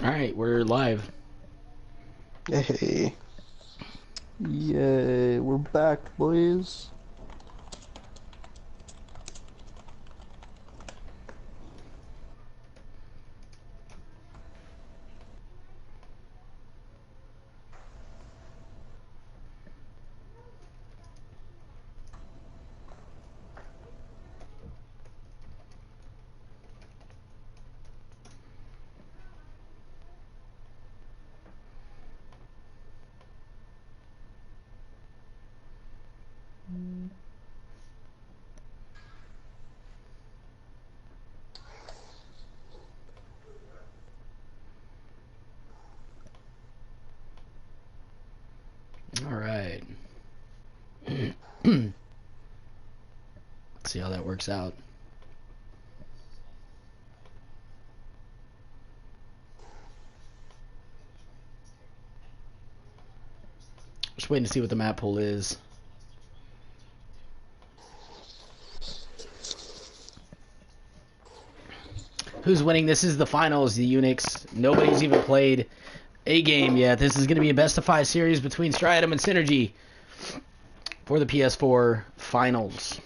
Alright, we're live. Hey, Yay, we're back, boys. Alright. See how that works out. Just waiting to see what the map pool is. Who's winning? This is the finals, the Unix. Nobody's even played a game yet. This is going to be a best of 5 series between Striatum and Synergy for the PS4 finals.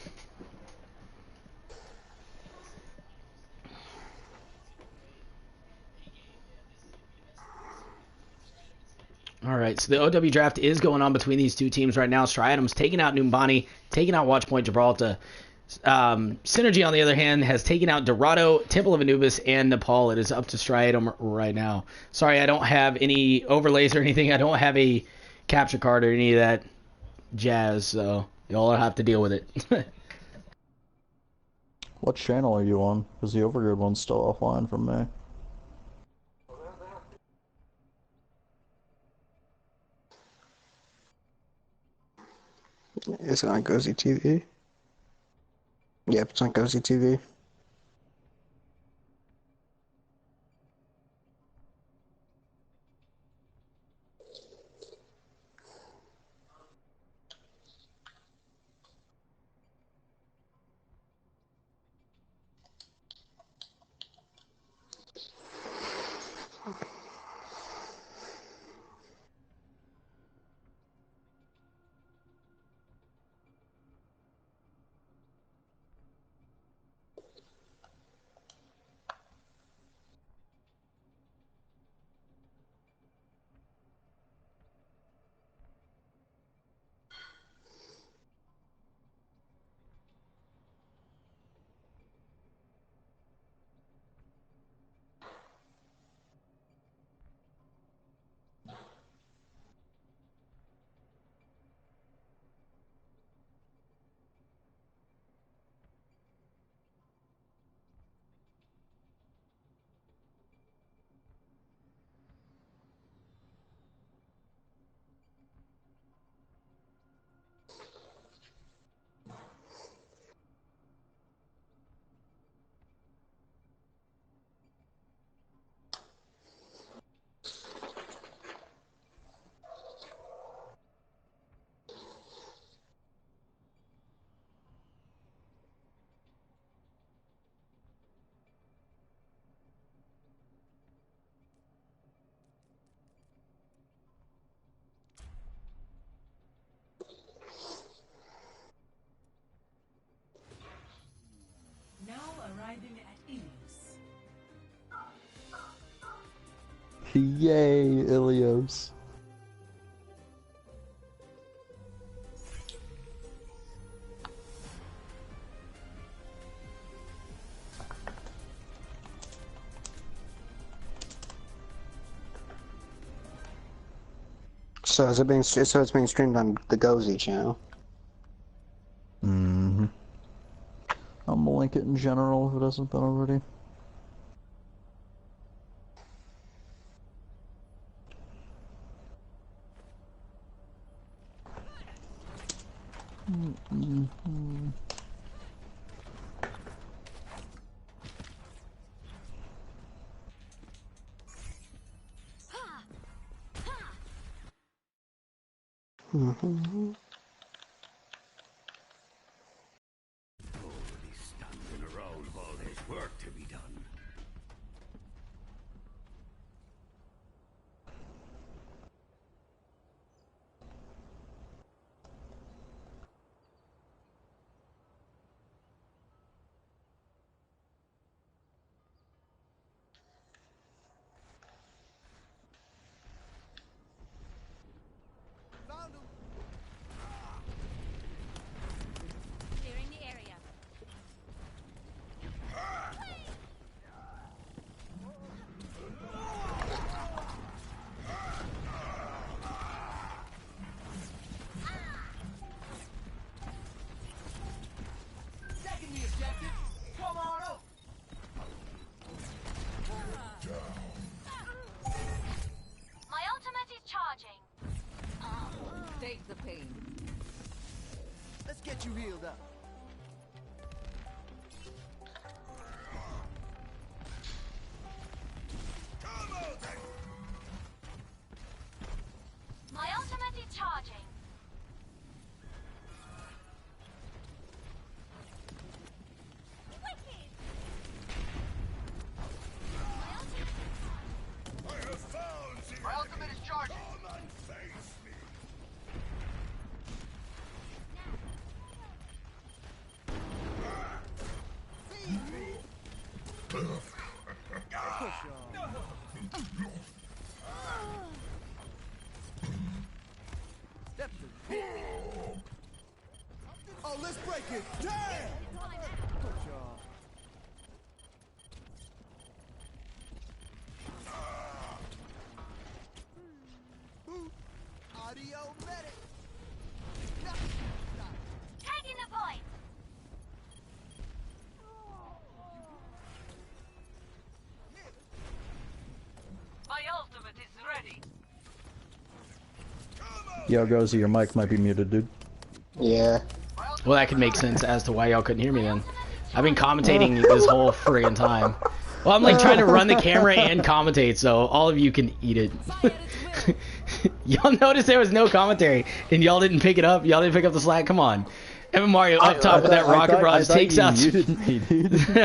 Alright, so the OW draft is going on between these two teams right now. Striatum's taking out Numbani, taking out Watchpoint Gibraltar. Synergy, on the other hand, has taken out Dorado, Temple of Anubis, and Nepal. It is up to Striatum right now. Sorry, I don't have any overlays or anything. I don't have a capture card or any of that jazz, so y'all have to deal with it. What channel are you on? Because the Overguard one's still offline from me. is it on Cozy TV? Yep, it's on Cozy TV. Yay, Ilios. So it's being streamed on the Cozy channel. Mm-hmm. I'm gonna link it in general if it hasn't been already. Mm-hmm. Mm-hmm. Standing around while there's work to be done. get you healed up. My ultimate is charging. My ultimate is charging. Step to oh, let's break it. Damn! Push off. Audio medic. Taking the point. My ultimate is ready. Yo, Gozy, your mic might be muted, dude. Yeah. Well, that could make sense as to why y'all couldn't hear me then. I've been commentating this whole friggin' time. Well, I'm like trying to run the camera and commentate, so all of you can eat it. Y'all noticed there was no commentary, and y'all didn't pick it up. Y'all didn't pick up the slack. Come on. Evan Mario up top with that rocket barrage takes out.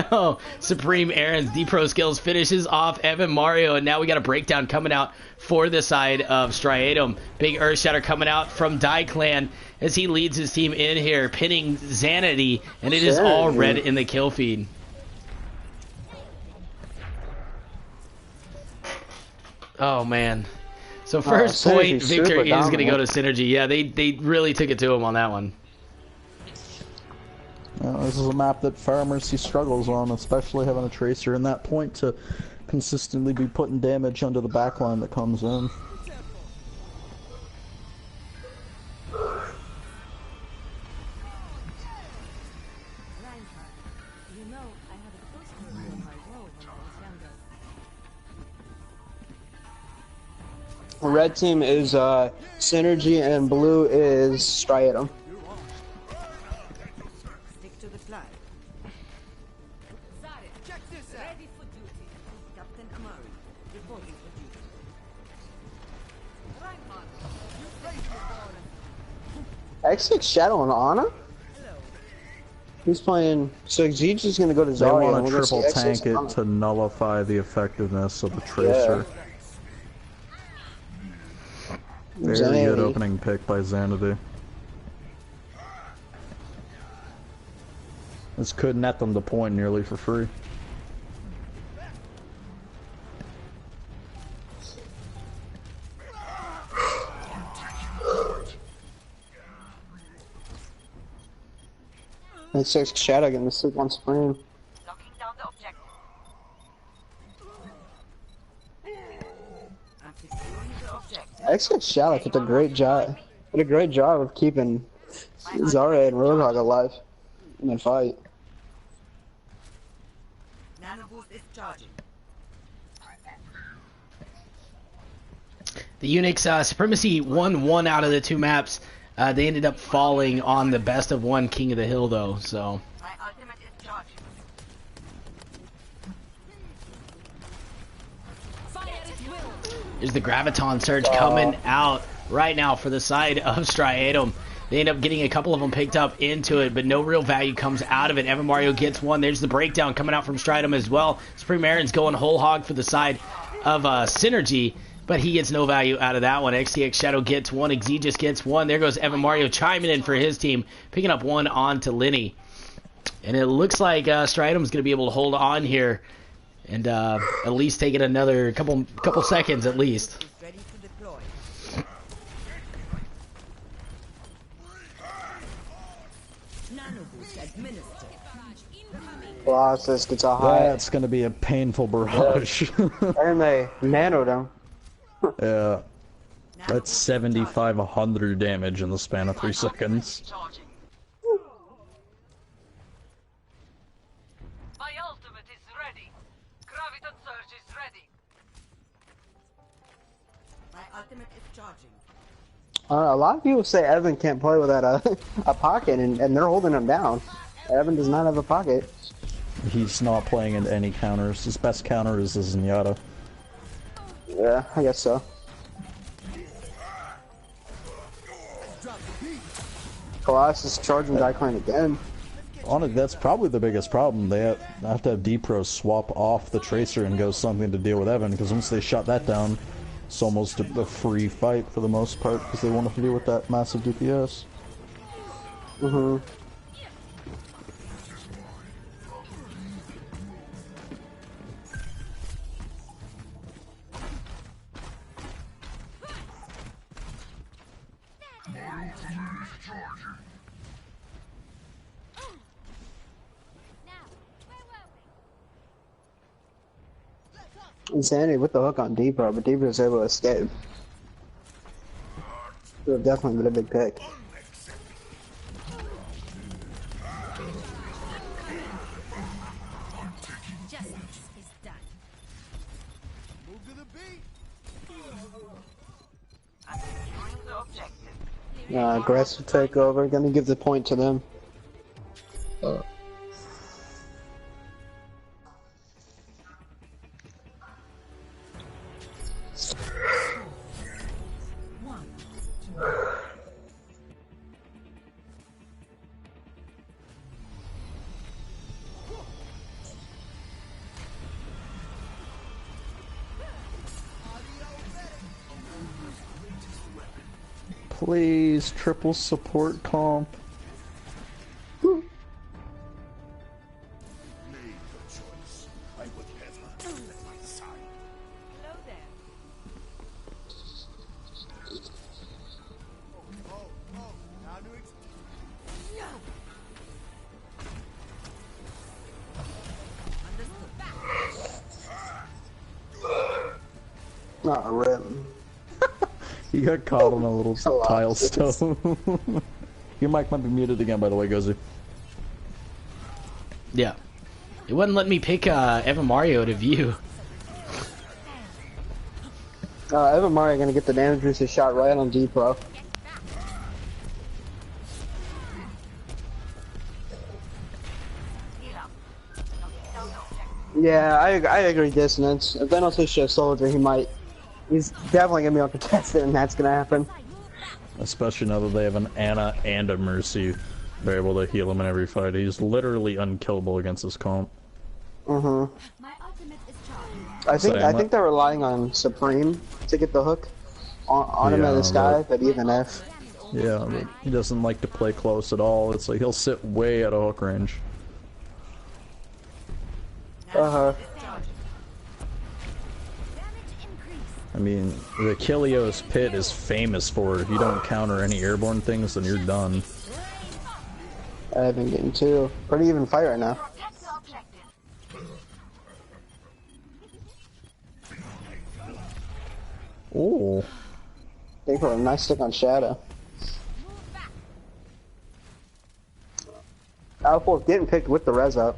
No, Supreme Aaron's D-Pro skills finishes off Evan Mario, and now we got a breakdown coming out for the side of Striatum. Big Earthshatter coming out from Die Clan as he leads his team in here, pinning Xanity, and it is all red in the kill feed. Oh man. So first point victory is going to go to Synergy. Yeah, they really took it to him on that one. This is a map that Pharmacy struggles on, especially having a Tracer in that point to consistently be putting damage under the backline that comes in. Red team is Synergy and blue is Striatum. Stick to the plan. Check this out. Ready for duty. Captain Amari, reporting for duty. Reinhardt, you face the ball. X6 Shadow and Ana? He's playing. So Zeech is going to go to They Zarya. want to triple tank it to nullify the effectiveness of the Tracer. Very good opening pick by Xanadu. This could net them the point nearly for free. X6 Shadow getting the sleep on Supreme. Locking down the objective. I'm securing the objective. X6 Shadow did a great job. Did a great job of keeping Zarya and Roadhog alive in the fight. Nanoboost is charging. The Unix Supremacy won one out of the two maps. They ended up falling on the best of one King of the Hill, though. So My ultimate is charging. there's the Graviton Surge coming out right now for the side of Striatum. They end up getting a couple of them picked up into it, but no real value comes out of it. Evan Mario gets one. There's the breakdown coming out from Striatum as well. Supreme Aaron's going whole hog for the side of Synergy, but he gets no value out of that one. XTX Shadow gets one. Exegis gets one. There goes Evan Mario chiming in for his team, picking up one on to Linny. And it looks like Striatum's going to be able to hold on here and at least take it another couple seconds at least. Ready to deploy. Nanoboost administered. Colossus gets a high. That's going to be a painful barrage. And they nanoed him. Yeah. That's 7,500 damage in the span of 3 seconds. Charging. My ultimate is ready. Graviton Surge is ready. My ultimate is charging. A lot of people say Evan can't play without a pocket, and they're holding him down. Evan does not have a pocket. He's not playing into any counters. His best counter is his Zenyatta. Yeah, I guess so. Colossus charging Daiklan again. Honestly, that's probably the biggest problem. They have to have D-Pro swap off the Tracer and go something to deal with Evan, because once they shut that down, it's almost a free fight for the most part, because they won't have to deal with that massive DPS. Mm-hmm. Insanity with the hook on Depro, but Depro was able to escape. Would have definitely been a big pick. Justice is done. Move to the beat. I'm securing the objective. Aggressive takeover, gonna give the point to them. Please, triple support comp. Made the choice. I would never let my side. Hello there. Now to Not rip. He got caught on a little A lot. tile stone. Your mic might be muted again, by the way, Gozu. Yeah. It wouldn't let me pick Evan Mario to view. Evan Mario gonna get the damage booster shot right on Depro. Yeah, I agree, Dissonance. If they don't switch to a soldier, he's definitely gonna be uncontested, and that's gonna happen. Especially now that they have an Ana and a Mercy. They're able to heal him in every fight. He's literally unkillable against this comp. Mm-hmm. My ultimate is charged. I think they're relying on Supreme to get the hook on him in the sky, but even if... Yeah, but he doesn't like to play close at all. It's like he'll sit way out of hook range. Uh-huh. I mean, the Kilios pit is famous for if you don't counter any airborne things, then you're done. I've been getting two. Pretty even fight right now. Protect the objective. Oh, They put a nice stick on Shadow. Alpha getting picked with the res up.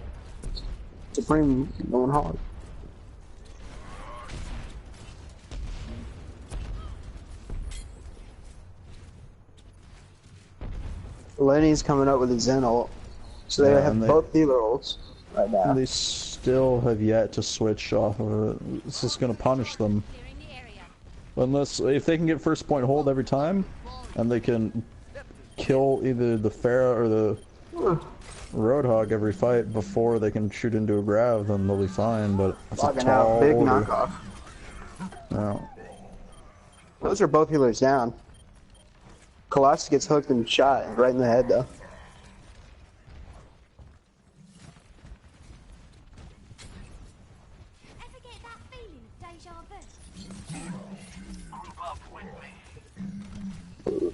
Supreme going hard. Lenny's coming up with a Zen ult. So they Yeah, have and both healer ults right now. they still have yet to switch off of it. This is going to punish them. Clearing the area. Unless, if they can get first point hold every time, and they can kill either the Pharah or the Roadhog every fight before they can shoot into a grav, then they'll be fine, but it's a Logging tall out, big order. knockoff. No. Those are both healers down. Colossus gets hooked and shot right in the head though. Ever get that feeling of deja vu? Group up with me.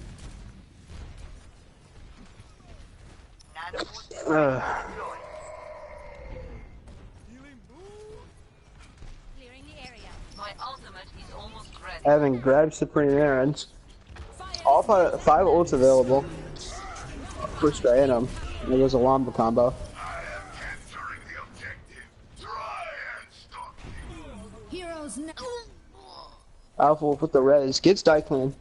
Nanoboost Ugh. Clearing the area. My ultimate is almost ready. Evan grabs Supreme Errands. All five ults available for Striatum. There goes a Lamba combo. Capturing the objective. Try and stop Heroes now. Alpha Wolf with the res. Gets Daiklan.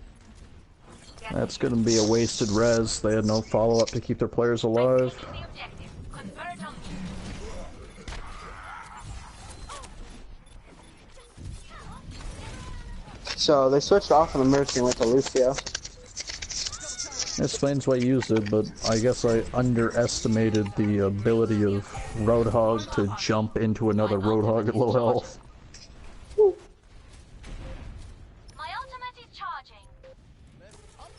That's gonna be a wasted res. They had no follow-up to keep their players alive. The objective. Convert on. So they switched off on the Mercy and went to Lucio. That explains why I used it, but I guess I underestimated the ability of Roadhog to jump into another Roadhog at low health. My ultimate is charging.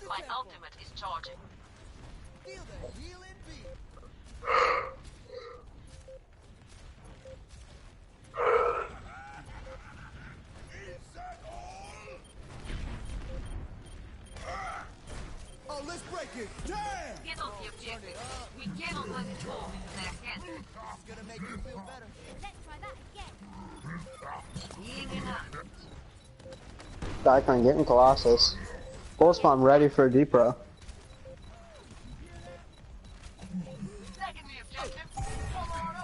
My ultimate is charging. Feel the healing beat. Oh, let's break it. Damn! Get on the objective. We cannot let it fall into their hands. It's gonna make you feel better. Let's try that again. Being enough. Daikon getting Colossus. Full spawn ready for a D-Pro. Second the objective. Come on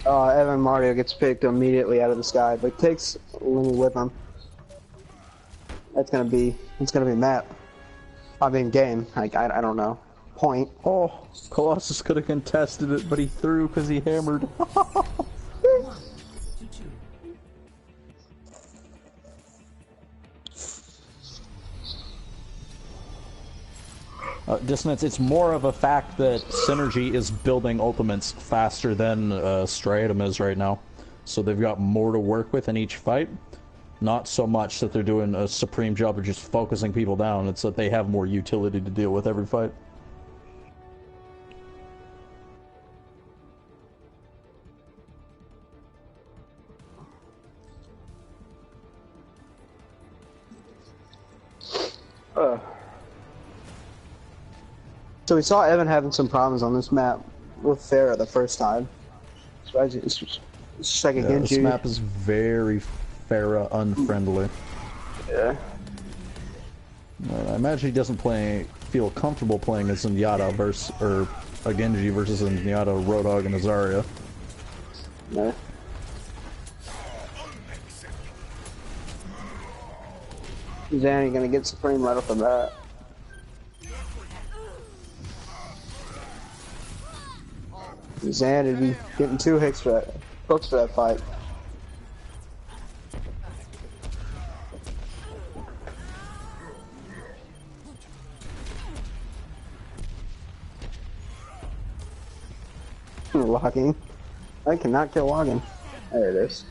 up. Evan Mario gets picked immediately out of the sky, but takes Lenny with him. It's gonna be map. I mean game. Like I don't know. Point. Oh, Colossus could have contested it, but he threw because he hammered. Dissonance, it's more of a fact that Synergy is building ultimates faster than Striatum is right now. So they've got more to work with in each fight. Not so much that they're doing a supreme job of just focusing people down, it's that they have more utility to deal with every fight. So we saw Evan having some problems on this map with Farah the first time. So it's just like a Yeah, Genji. this map is very Farah unfriendly. Yeah. I imagine he doesn't feel comfortable playing as Zenyatta versus, or a Genji versus a Zenyatta, Roadhog, and a Zarya. No. Zanny gonna get Supreme right off the bat. Zanny be getting 2 hooks for that fight. Logging. I cannot kill logging. There it is.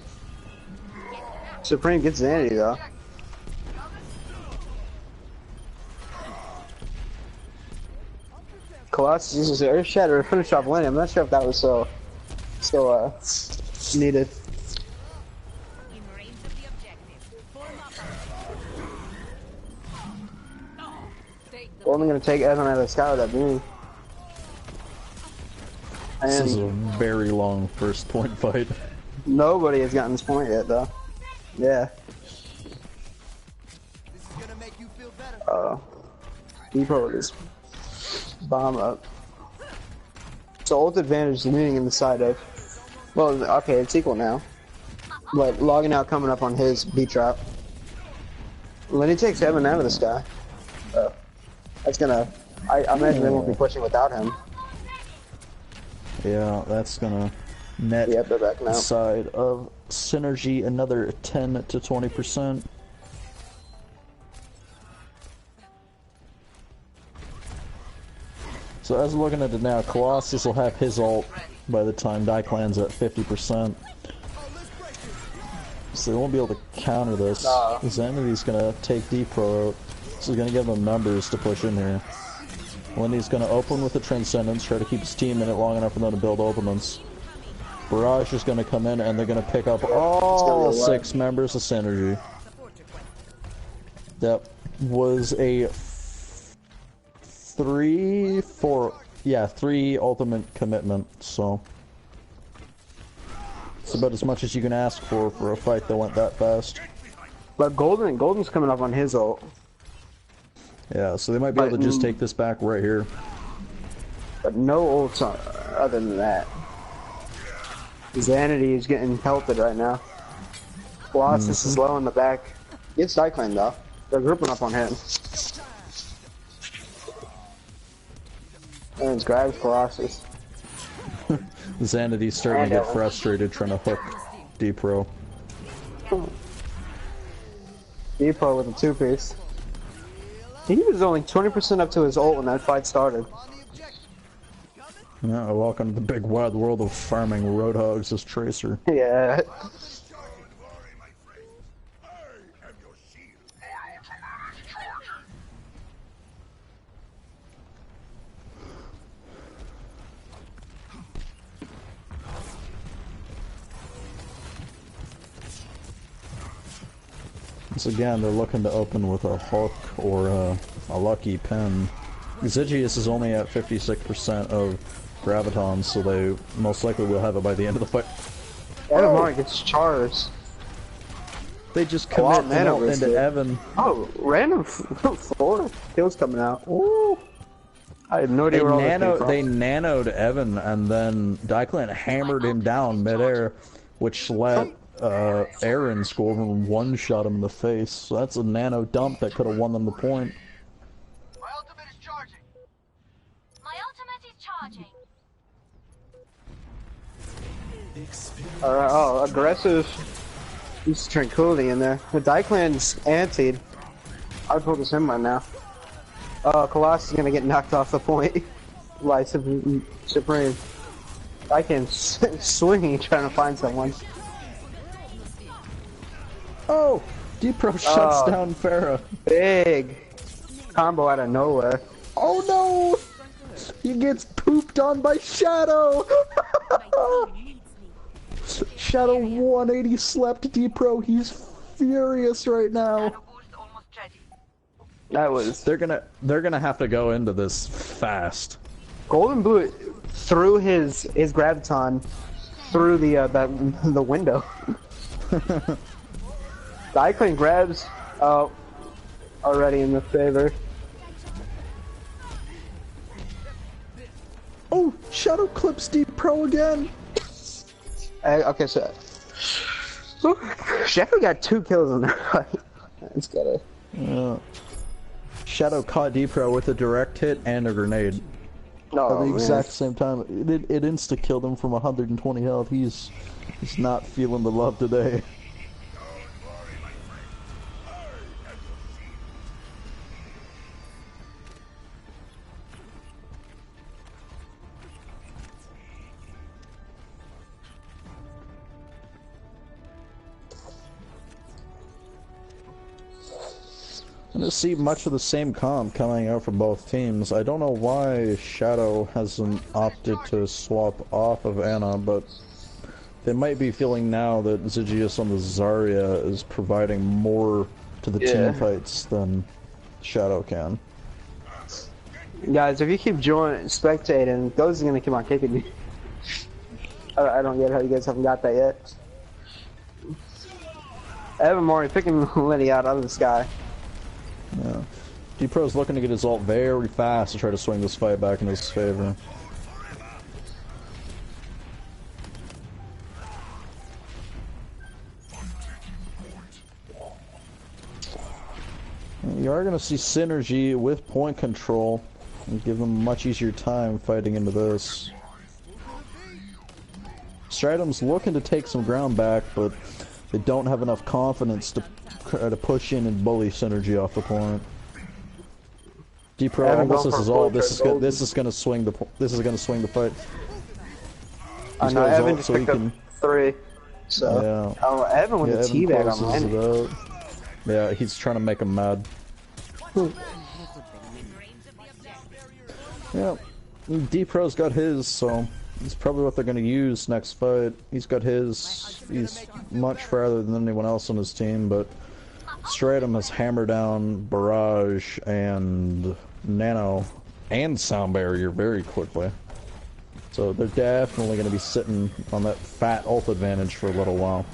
Supreme gets Zanny though. Colossus uses the Earth Shatter to finish off Lenny. I'm not sure if that was so needed. In range of the objective. Form up. Take the Only gonna take Evan out of the sky with that beam. This is a And very long first point fight. nobody has gotten this point yet though. Yeah. This is gonna make you feel better. Depot with his bomb up. So ult advantage leaning in the side of. Well, okay, it's equal now. But logging out coming up on his B trap. Lenny takes Evan out of the sky. That's gonna. I imagine they won't be pushing without him. Yeah, that's gonna net Yep, they're back the now. side of Synergy another 10 to 20%. So as I'm looking at it now, Colossus will have his ult by the time Daiklan's at 50%. So they won't be able to counter this. No. Zenity's gonna take D-Pro out. This is gonna give them numbers to push in here. Lenny's gonna open with the Transcendence, try to keep his team in it long enough for them to build ultimates. Barrage is gonna come in and they're gonna pick up all 6 members of Synergy. That was a 3 ultimate commitment, so it's about as much as you can ask for a fight that went that fast. But Golden's coming up on his ult. Yeah, so they might be able to just take this back right here. But no ults other than that. Zanity is getting pelted right now. Colossus is low in the back. Gets Cyclone though. They're grouping up on him. And it's grabs Colossus. Xanity's starting to get frustrated trying to hook D-Pro. D-Pro with a 2-piece. He was only 20% up to his ult when that fight started. Yeah, welcome to the big wide world of farming Roadhogs as Tracer. Yeah. Once again, they're looking to open with a hook or a lucky pin. Zygius is only at 56% of Graviton, so they most likely will have it by the end of the fight. Evan gets chars. They just commit into Evan. Oh, random 4 kills coming out. Ooh. I had no idea where all that came from. They nanoed Evan, and then Dyclan hammered him down midair, which let Aaron score over and one-shot him in the face. So that's a nano dump that could have won them the point. My ultimate is charging. My ultimate is charging. Alright, oh, aggressive. Use Tranquility in there. The Dyclan's antied. I'd focus him right now. Colossus is gonna get knocked off the point. By Supreme. Dyclan's swinging trying to find someone. Oh! D-Pro shuts down Pharah. Big combo out of nowhere. Oh no! He gets pooped on by Shadow! Shadow 180 slept D-Pro. He's furious right now. Boost almost ready. That was They're gonna have to go into this fast. Golden Boot threw his graviton through the window. Dyclan grabs already in the favor. Oh, Shadow clips D-Pro again. Okay, so Shadow got 2 kills in there. It's gotta. Shadow caught D-Pro with a direct hit and a grenade. No, At the exact same time, it insta-killed him from 120 health. He's not feeling the love today. I'm gonna see much of the same comp coming out from both teams. I don't know why Shadow hasn't opted to swap off of Ana, but they might be feeling now that Zygius on the Zarya is providing more to the team fights than Shadow can. Guys, if you keep spectating, Ghost is gonna keep on kicking you. I don't get how you guys haven't got that yet. Evan Mori picking Lenny out of the sky. Yeah. D-Pro's looking to get his ult very fast to try to swing this fight back in his favor. You are going to see synergy with point control and give them a much easier time fighting into this. Striatum's looking to take some ground back, but they don't have enough confidence to try to push in and bully synergy off the point. D-Pro, almost this is all. This is gonna swing the fight. I know Evan just picked up 3, so yeah. Oh, Evan with a teabag on Lenny. Yeah, he's trying to make him mad. Yeah, D-Pro's got his, so it's probably what they're gonna use next fight. He's got his. He's much farther than anyone else on his team, but Striatum has hammered down Barrage and Nano and Sound Barrier very quickly. So they're definitely going to be sitting on that fat ult advantage for a little while.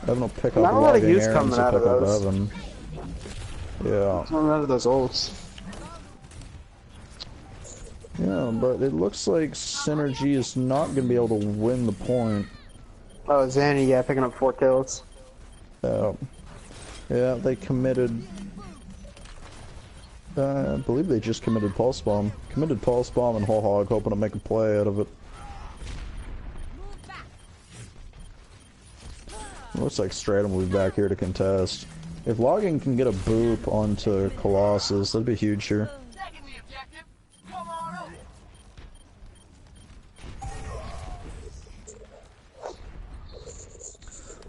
Evan will pick up Not a lot of logging use errands coming to out of pick up those. Evan. Yeah. None of those ults. Yeah, but it looks like Synergy is not going to be able to win the point. Oh, Zanny, yeah, picking up 4 kills. Yeah, they committed I believe they just committed Pulse Bomb. Committed Pulse Bomb and Whole Hog, hoping to make a play out of it. Looks like Striatum will be back here to contest. If Logging can get a boop onto Colossus, that'd be huge here. Taking the objective. Come on over.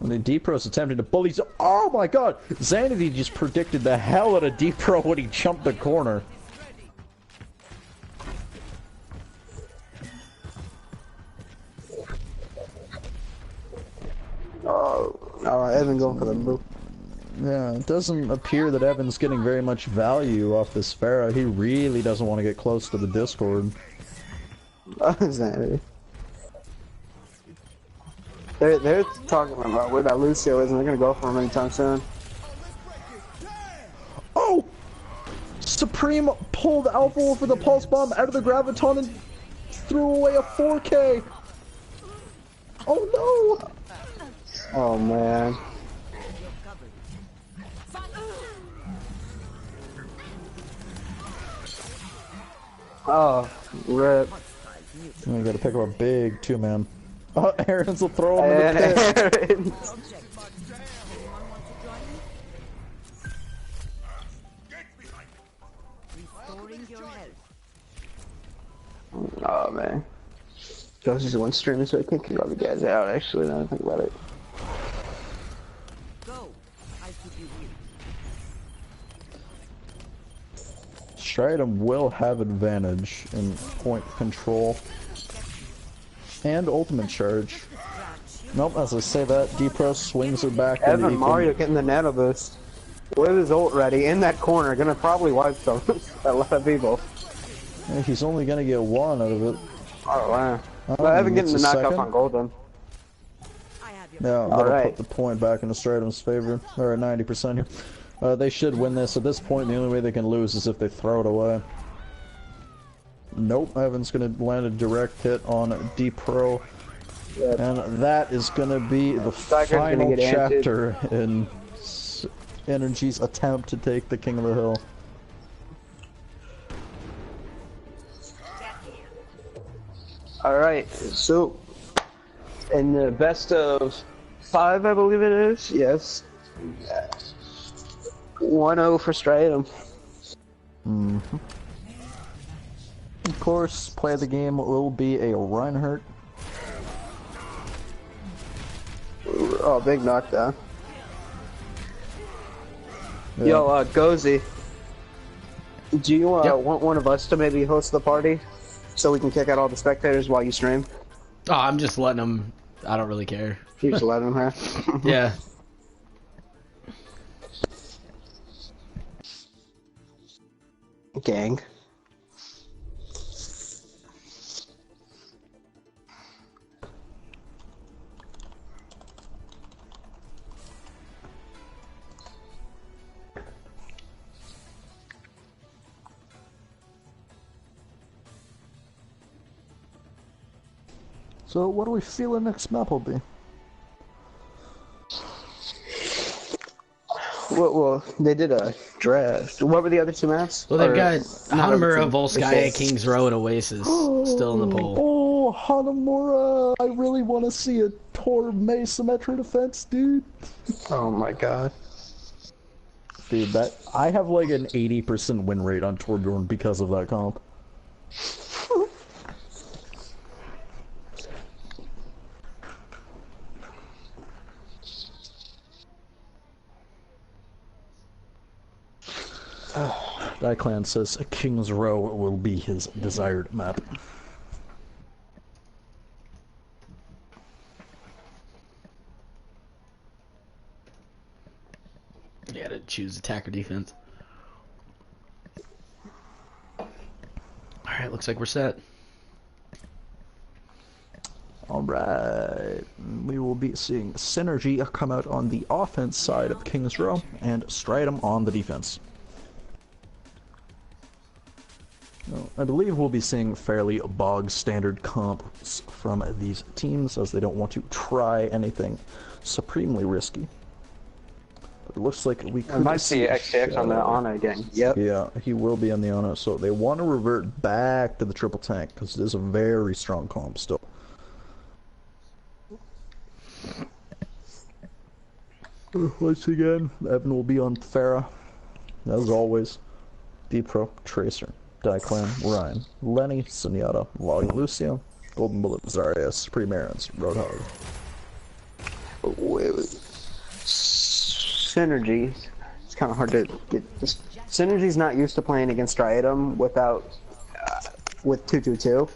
When the D-Pro's attempting to bully... Oh my god! Xanady just predicted the hell out of D-Pro when he jumped the corner. Oh, Evan going for the move. Yeah, it doesn't appear that Evan's getting very much value off this Pharah. He really doesn't want to get close to the Discord. Xanady. They're talking about where that Lucio is, and they're gonna go for him anytime soon. Oh! Supreme pulled Alpha Wolf for the Pulse Bomb out of the Graviton and threw away a 4K! Oh no! Oh man. Oh, rip. We gotta pick up a big 2-man. Oh, Aaron's will throw him in the pit. Aaron. Restoring your health. Oh man. Ghost is one streamer, so I can't kick all the guys out, actually, now that I think about it. Go. I keep you here. Striatum will have advantage in point control and ultimate charge. Nope, as I say that, D-Pro swings it back into Evan Mario getting the nano boost. With his ult ready, in that corner, gonna probably wipe some a lot of people. Yeah, he's only gonna get one out of it. Oh wow. But Evan getting the knockoff on Golden. I have your Yeah, that'll Alright. put the point back into Striatum's favor. They're at 90% here. They should win this. At this point, the only way they can lose is if they throw it away. Nope, Evan's gonna land a direct hit on D-Pro. Yep. And that is gonna be the Stryker's gonna final get anted. chapter in Energy's attempt to take the King of the Hill. Alright, so in the best of 5, I believe it is, yes. 1-0 for Striatum. Of course, play of the game will be a Reinhardt. Oh, big knockdown. Yeah. Yo, Gozy, do you Yep. want one of us to maybe host the party so we can kick out all the spectators while you stream? Oh, I'm just letting them. I don't really care. You just let them have. Yeah. Gang. So, what do we feel the next map will be? Well, they did a draft. What were the other two maps? Well, they've Or got not Hanamura, other two, Volskaya, before. Kings Row, and Oasis still in the poll. Oh, Hanamura! I really want to see a Tor May Symmetra defense, dude. Oh my god. Dude, that I have like an 80% win rate on Torbjorn because of that comp. Clan says King's Row will be his desired map. Yeah, to choose attack or defense. Alright, looks like we're set. Alright, we will be seeing Synergy come out on the offense side of King's Row and Striatum on the defense. I believe we'll be seeing fairly bog standard comps from these teams as they don't want to try anything supremely risky. It looks like we I could might see XTX on the Ana again. Yep. Yeah, he will be on the Ana, so they want to revert back to the triple tank, because it is a very strong comp still. Once again, Evan will be on Pharah, as always. D-Pro, Tracer, Diclan, Ryan, Lenny, Zenyatta, Log Lucio, Golden Bullet, Zarya, Supreme Arons, Roadhog. Wait. Synergy. It's kind of hard to get. Synergy's not used to playing against Striatum without with 222.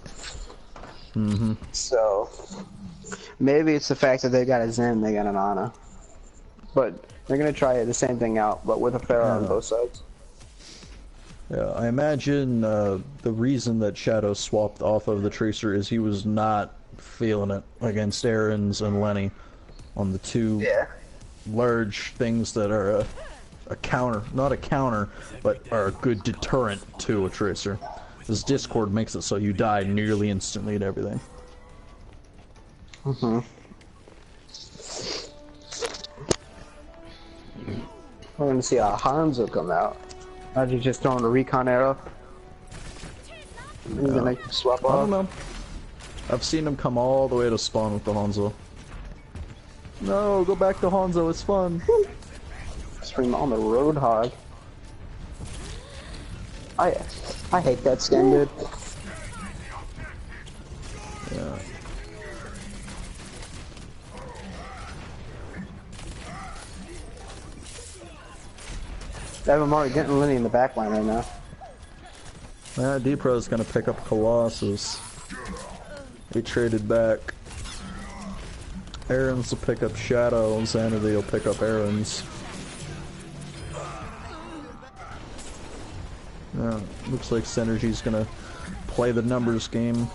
So maybe it's the fact that they got a Zen, they got an Ana, but they're gonna try the same thing out, but with a Pharah on both sides. Yeah, I imagine the reason that Shadow swapped off of the Tracer is he was not feeling it against Aaron's and Lenny on the two large things that are a counter, not a counter, but are a good deterrent to a Tracer. This Discord makes it so you die nearly instantly at everything. We're gonna see a Hanzo come out. Are you just throwing a recon arrow? He's gonna swap I don't off. know. I've seen him come all the way to spawn with the Hanzo. No, go back to Hanzo, it's fun. Stream on the Roadhog. I hate that skin, dude. Yeah. I'm already getting Lenny in the back line right now. D-Pro's gonna pick up Colossus. We traded back. Aaron's will pick up Shadow, and Xanadu will pick up Aaron's. Yeah, looks like Synergy's gonna play the numbers game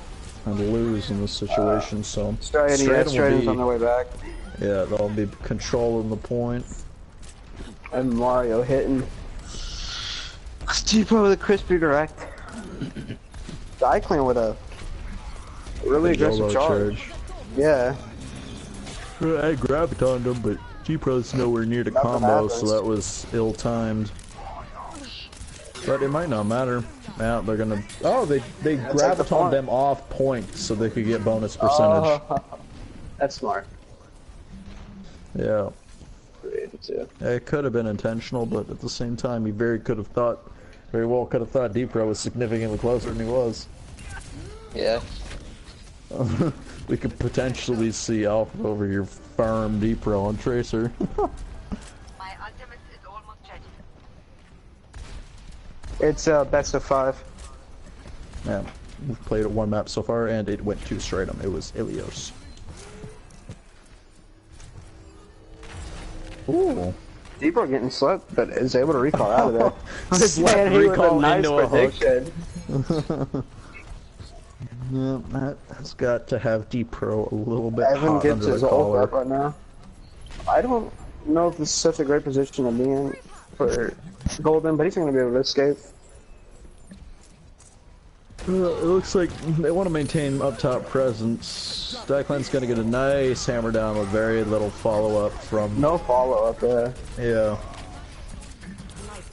and lose in this situation, so... Striatum's on their way back. Yeah, they'll be controlling the point. And Mario hitting. Deepo with a crispy direct. Diclan with a really aggressive charge. Yeah. I gravitoned him, but G-Pro's nowhere near the combo, so that was ill-timed. But it might not matter. Yeah, they're gonna... Oh, they gravitoned them off point so they could get bonus percentage. That's smart. Yeah. It could have been intentional, but at the same time, he very well could have thought D-Pro was significantly closer than he was. Yeah. We could potentially see Alpha over your farm D-Pro on Tracer. My ultimate is almost ready. It's best of 5. Yeah, we've played it one map so far, and it went to Striatum. It was Ilios. Ooh. Deeper getting swept, but is able to recall out of there. Slap recall into a prediction. Yeah, that has got to have D-Pro a little bit Evan hot gets under his the ult collar. up right now. I don't know if this is such a great position to be in for Golden, but he's going to be able to escape. It looks like they want to maintain up top presence. Diclan's going to get a nice hammer down with very little follow-up from... No follow-up there. Yeah.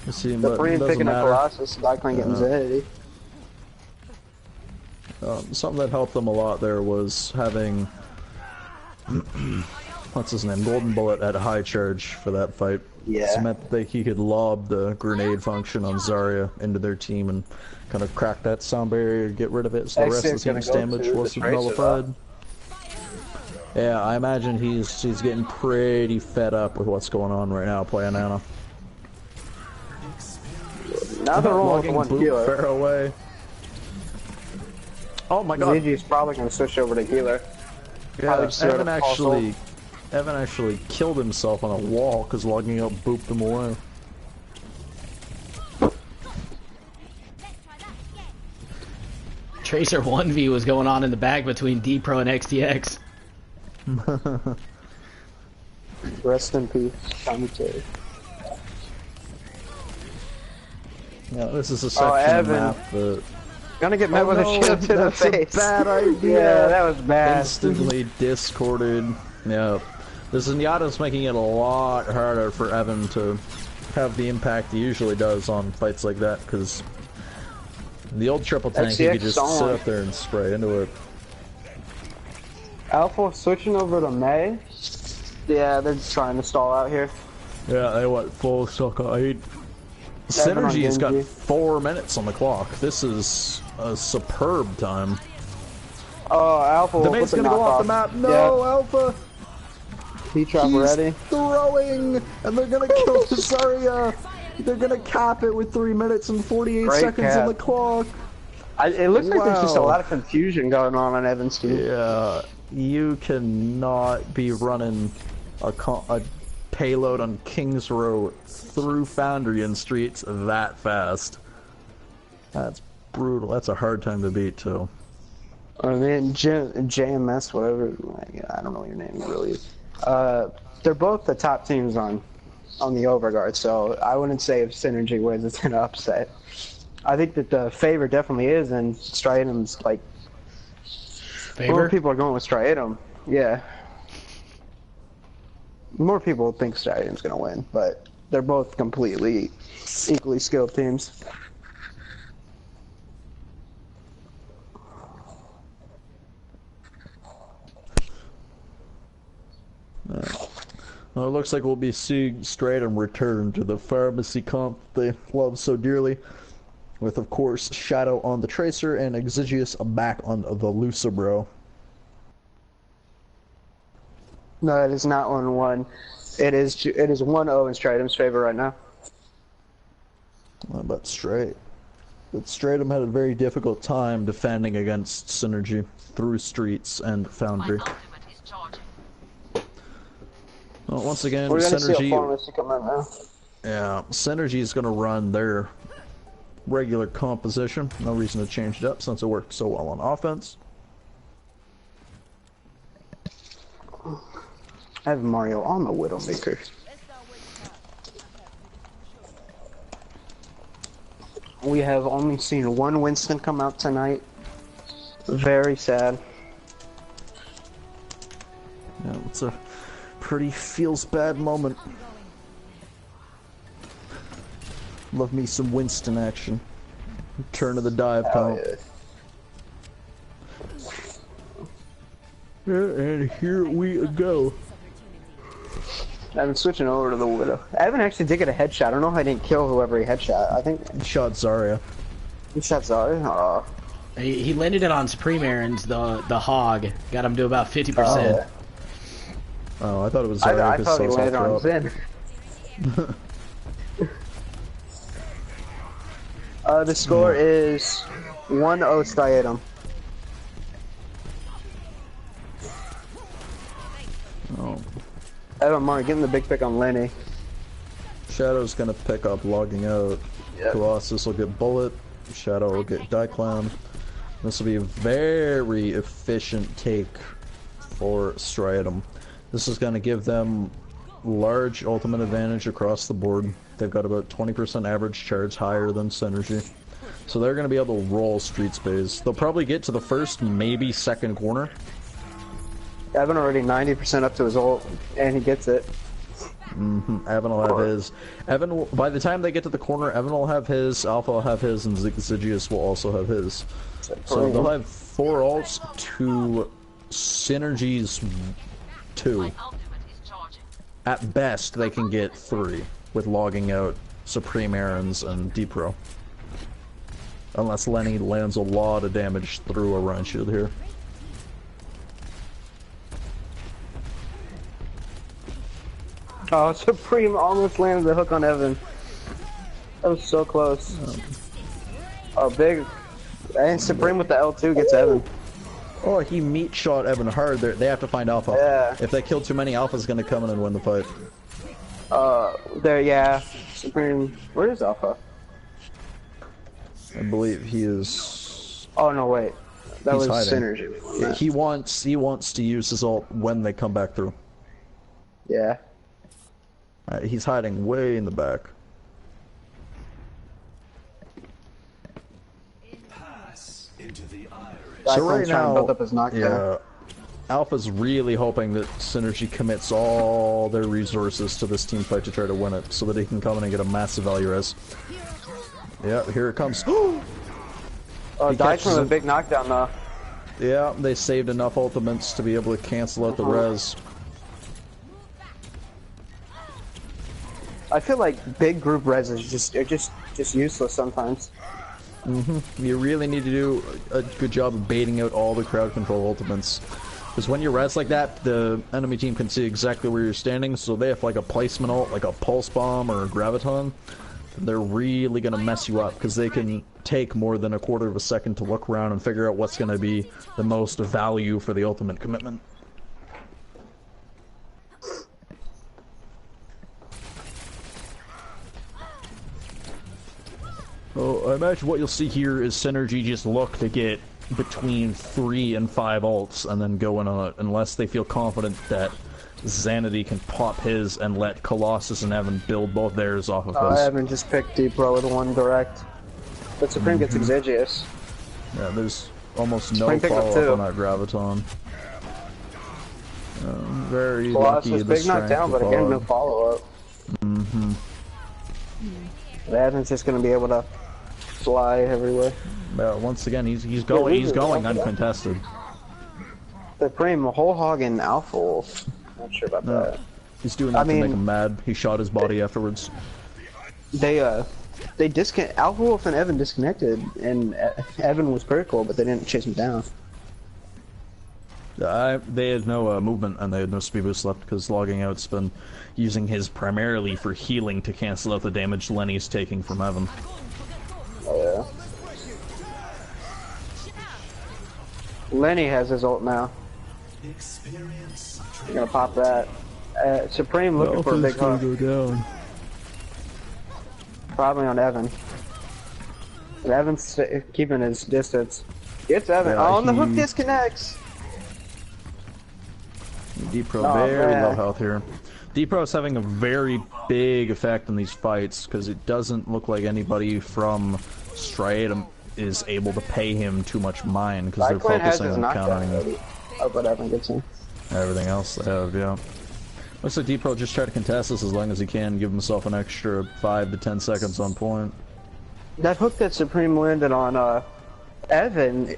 You see, The but free it doesn't picking a matter. Colossus, Diclan getting Zed. Something that helped them a lot there was having... what's his name? Golden Bullet at a high charge for that fight. Yeah. It meant that he could lob the grenade function on Zarya into their team and kind of crack that sound barrier, get rid of it, so the rest of the team's damage wasn't nullified. Yeah, I imagine he's getting pretty fed up with what's going on right now playing Ana. Now they're rolling with one healer. Fair away. Oh my god. Gigi's probably going to switch over to healer. Yeah, Evan actually killed himself on a wall because logging up booped him away. Tracer 1v was going on in the back between D-Pro and XTX. Rest in peace, commentary. Yeah, this is a section of map that... Gonna get met with a shield to the face. Bad idea. Yeah, that was bad. Instantly discorded. Yeah. The Zenyatta's making it a lot harder for Evan to have the impact he usually does on fights like that, because the old triple tank, he could just sit up there and spray into it. Alpha switching over to May. Yeah, they're trying to stall out here. Yeah, they went full sucker. Synergy's got 4 minutes on the clock. This is a superb time. Oh, Alpha. The mate's gonna go off the map. No, yep. Alpha. P-trap ready. Throwing, and they're gonna kill Zarya. They're gonna cap it with 3 minutes and 48 seconds on the clock. It looks like there's just a lot of confusion going on Evan's team. Yeah, you cannot be running a payload on King's Row through Foundry and Streets that fast. That's brutal. That's a hard time to beat, too. I mean, JMS, whatever. I don't know what your name really is. They're both the top teams on the Overguard, so I wouldn't say if Synergy wins, it's an upset. I think that the favor definitely is, and Striatum's like. More people are going with Striatum. Yeah. More people think Striatum's gonna win, but they're both completely equally skilled teams. Well, it looks like we'll be seeing Striatum return to the pharmacy comp they love so dearly, with of course Shadow on the Tracer and Exigeous back on the Lucibro. No, it is not 1-1. It is 1-0 in Striatum's favor right now. But Striatum had a very difficult time defending against Synergy through Streets and Foundry. Well, once again, Synergy. Come out now. Yeah, Synergy is going to run their regular composition. No reason to change it up since it worked so well on offense. I have Mario on the Widowmaker. We have only seen one Winston come out tonight. Very sad. Yeah, it's a pretty feels bad moment. Love me some Winston action. Turn of the dive count. Yeah, and here we go. I've been switching over to the Widow. Evan actually did get a headshot. I don't know if I didn't kill whoever he headshot. I think he shot Zarya. He shot Zarya? Oh. He landed it on Supreme Aaron's, the hog. Got him to about 50%. Oh, I thought it was Zarya. I thought he landed on Zen. The score is 1-0 Striatum. Oh. Evan Mark getting the big pick on Lenny. Shadow's gonna pick up logging out. Yep. Colossus will get bullet. Shadow will get die clown. This will be a very efficient take for Striatum. This is gonna give them large ultimate advantage across the board. They've got about 20% average charge higher than Synergy. So they're gonna be able to roll street space. They'll probably get to the first, maybe second corner. Evan already 90% up to his ult, and he gets it. Evan will have his. Evan will, by the time they get to the corner, Evan will have his, Alpha will have his, and Exigeous will also have his. So they'll have 4 ults to Synergy's 2. At best, they can get 3 with logging out Supreme Aaron's and D-Pro. Unless Lenny lands a lot of damage through a run shield here. Oh, Supreme almost landed the hook on Evan. That was so close. Oh, big. And Supreme with the L2 gets Evan. Oh, he meat shot Evan hard. They have to find Alpha. Yeah. If they kill too many, Alpha's gonna come in and win the fight. There, yeah. Supreme. Where is Alpha? I believe he is. Oh no, wait. That was hiding. Synergy. He wants to use his ult when they come back through. Yeah. He's hiding way in the back. Pass into the iris. So right now, up his knockdown. Alpha's really hoping that Synergy commits all their resources to this team fight to try to win it, so that he can come in and get a massive value res. Yeah, here it comes. Oh, died from a him. big knockdown though. Yeah, they saved enough ultimates to be able to cancel out the res. I feel like big group reses are just useless sometimes. You really need to do a good job of baiting out all the crowd control ultimates. Because when you res like that, the enemy team can see exactly where you're standing, so they have like a placement ult, like a pulse bomb or a graviton. They're really going to mess you up, because they can take more than a quarter of a second to look around and figure out what's going to be the most value for the ultimate commitment. Oh, I imagine what you'll see here is Synergy just look to get between 3 and 5 ults and then go in on it, unless they feel confident that Xanady can pop his and let Colossus and Evan build both theirs off of his. Evan just picked Deep Pro with one direct. But Supreme gets Exigeous. Yeah, there's almost no Supreme picked up follow-up two. on that Graviton. Very Colossus, lucky the big strength knockdown, but to again, follow. no follow-up. Evan's just gonna be able to fly everywhere. Yeah, once again, he's going uncontested. Supreme, a whole hog and Alpha Wolf. Not sure about that. He's doing that to make him mad. He shot his body afterwards. They disconnect. Alpha Wolf and Evan disconnected, and Evan was critical, but they didn't chase him down. They had no movement, and they had no speed boost left, because logging out's been using his primarily for healing to cancel out the damage Lenny's taking from Evan. Oh yeah. Lenny has his ult now. You're gonna pop that. Supreme looking for a big hook. Go down. Probably on Evan. And Evan's keeping his distance. Gets Evan. Yeah, oh, and the hook disconnects. D-Pro Oh, very man. low health here. D-Pro's having a very big effect in these fights, because it doesn't look like anybody from Striatum is able to pay him too much mine, because they're Cyclone has focusing his on knockdown countering already. Oh, but Evan gets him. everything else they have, yeah. Looks like D-Pro just try to contest this as long as he can, give himself an extra 5 to 10 seconds on point. That hook that Supreme landed on Evan,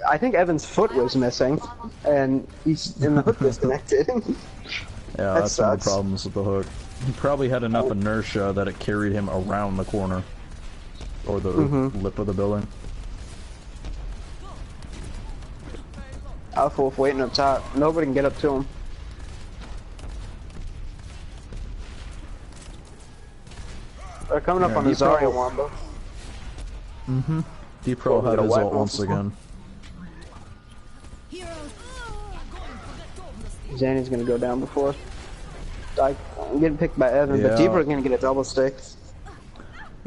I think Evan's foot was missing, and the hook disconnected. Yeah, That that's one of the sucks. problems with the hook. He probably had enough inertia that it carried him around the corner. Or the lip of the building. Alpha Wolf waiting up top. Nobody can get up to him. They're coming up Yeah, on the D-Pro- Zarya Wamba. D-Pro Get had a his weapon ult off once this one. again. Zanny's gonna go down before. I'm getting picked by Evan, but Yeah. Deeper's gonna get a double stick.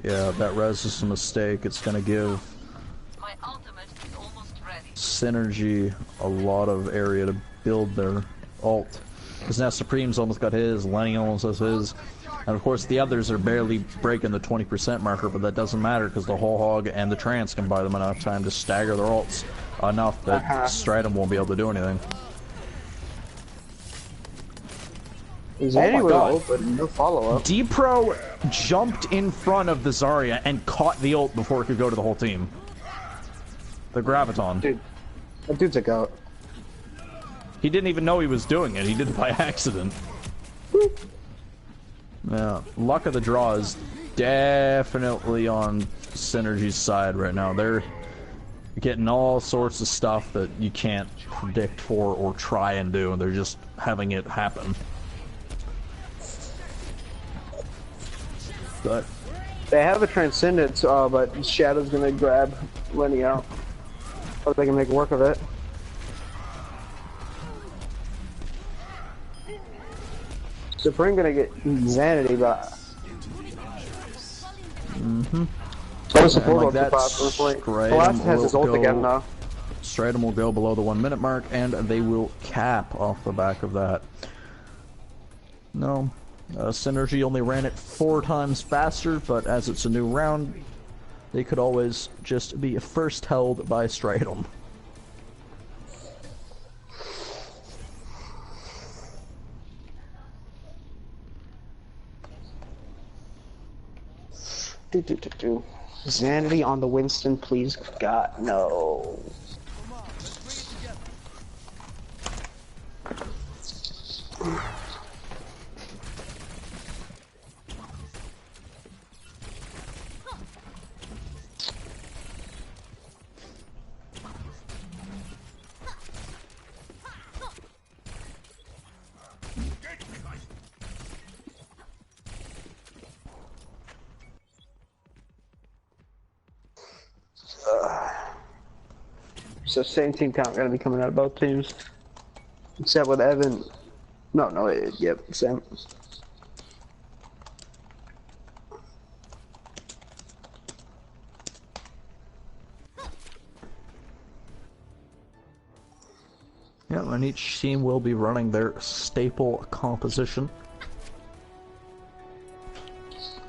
Yeah, that res is a mistake. It's gonna give My ultimate is almost ready. Synergy a lot of area to build their ult. Because now Supreme's almost got his, Lenny almost has his, and of course the others are barely breaking the 20% marker, but that doesn't matter because the whole hog and the trance can buy them enough time to stagger their ults enough that Striatum won't be able to do anything. Zanny my with God. ult, but no follow-up. D-Pro jumped in front of the Zarya and caught the ult before it could go to the whole team. The Graviton. Dude, that dude's a goat. He didn't even know he was doing it. He did it by accident. Yeah, luck of the draw is definitely on Synergy's side right now. They're getting all sorts of stuff that you can't predict for or try and do. They're just having it happen. But They have a Transcendence, but Shadow's gonna grab Lenny out. Hope they can make work of it. Supreme gonna get Xanady, but... So support like ults that, possibly. Striatum Colossus has his will ult again go- though. Striatum will go below the 1 minute mark, and they will cap off the back of that. No, Synergy only ran it 4 times faster, but as it's a new round, they could always just be first held by Striatum. Do. Zanity on the Winston, please. God, no. Come on, let's bring it together. So same team count gonna be coming out of both teams, except with Evan. No, yep, same. Yeah, and each team will be running their staple composition.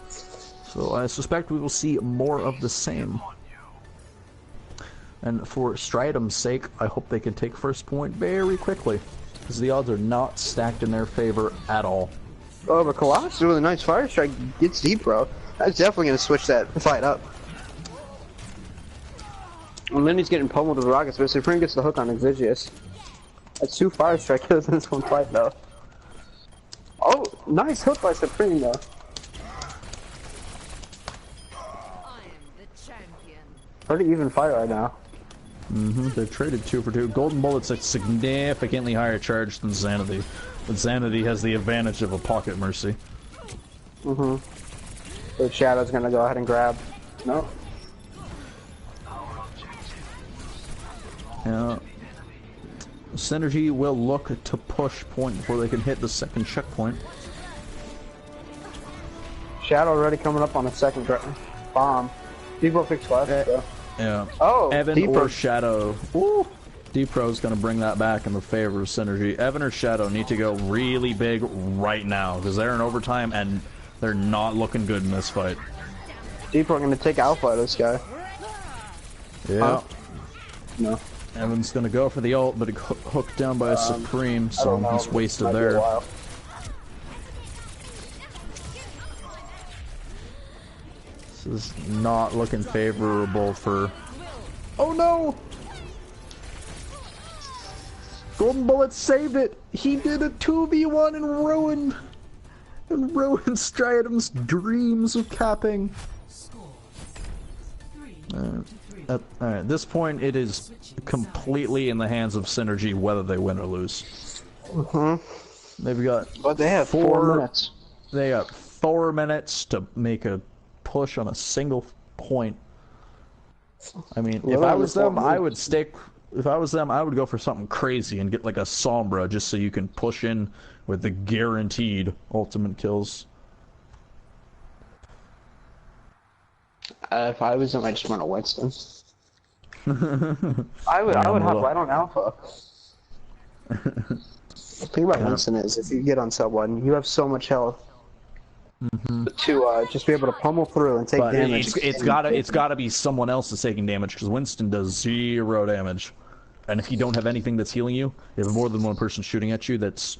So I suspect we will see more of the same. And for Striatum's sake, I hope they can take first point very quickly, because the odds are not stacked in their favor at all. Oh, but Colossus with a nice fire strike gets deep, bro. That's definitely gonna switch that fight up. And Lindy's getting pummeled with rockets, but Supreme gets the hook on Exigeous. That's 2 fire strike kills in this one fight, though. Oh, nice hook by Supreme, though. I am the champion. Pretty even fight right now. They've traded 2 for 2. Golden Bullet's a significantly higher charge than Xanathy, but Xanathy has the advantage of a pocket mercy. So Shadow's gonna go ahead and grab. No. Yeah. Synergy will look to push point before they can hit the second checkpoint. Shadow already coming up on the second bomb. Depot fixed left, so. Yeah. Oh, Evan Depot. or Shadow. Woo! Depro's gonna bring that back in the favor of Synergy. Evan or Shadow need to go really big right now, because they're in overtime and they're not looking good in this fight. Depot gonna take Alpha out of this guy. Yeah. Huh? No. Evan's gonna go for the ult, but hooked down by a Supreme, so he's wasted there. This is not looking favorable for... Oh no! Golden Bullet saved it! He did a 2v1 and ruined Striatum's dreams of capping. At this point, it is completely in the hands of Synergy whether they win or lose. They've got... But they have 4 minutes. They got 4 minutes to make a push on a single point. I mean, if I was them, I would stick... If I was them, I would go for something crazy and get like a Sombra just so you can push in with the guaranteed ultimate kills. If I was them, I'd just run a Winston. I would hop right on Alpha. The thing about Winston is, if you get on sub 1, you have so much health to just be able to pummel through and take damage. It's gotta be someone else that's taking damage, because Winston does 0 damage. And if you don't have anything that's healing you, you have more than one person shooting at you that's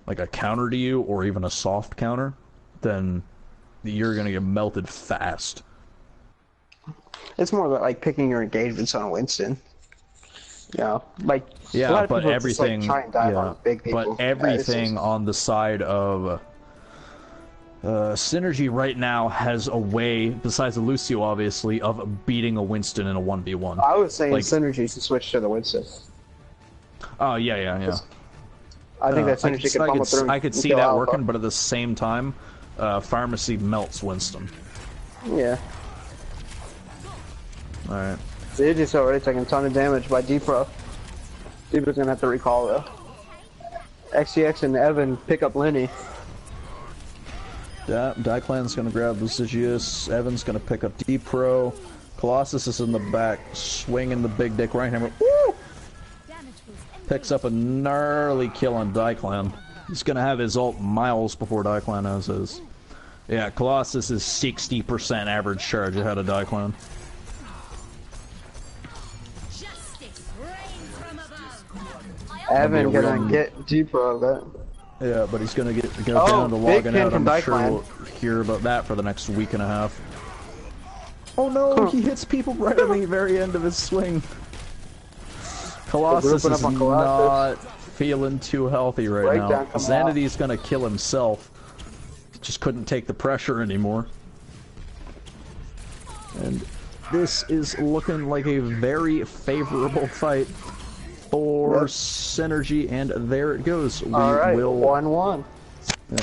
like a counter to you, or even a soft counter, then you're gonna get melted fast. It's more about like picking your engagements on a Winston. You know, like a lot of but people everything, just, like, try and dive on big people. But everything on the side of Synergy right now has a way, besides the Lucio obviously, of beating a Winston in a 1v1. I was saying like, Synergy to switch to the Winston. Oh yeah. I think that Synergy can pummel through. I could see that working, but at the same time, Pharmacy melts Winston. Yeah. Alright. They're just already taking a ton of damage by Depro. Depro's gonna have to recall though. XTX and Evan pick up Lenny. Yeah, Diclan's gonna grab Lucius, Evan's gonna pick up Depro, Colossus is in the back, swinging the big dick right hammer. Woo! Picks up a gnarly kill on Diclan. He's gonna have his ult miles before Diclan has his. Yeah, Colossus is 60% average charge ahead of Diclan. Evan gonna get Depro that. Yeah, but he's gonna go down to logging out. I'm sure Diclan. we'll hear about that for the next week and a half. Oh no, he hits people right at the very end of his swing. Colossus is not feeling too healthy right now. Xanity's gonna kill himself. He just couldn't take the pressure anymore. And this is looking like a very favorable fight for Synergy, and there it goes. We will 1-1.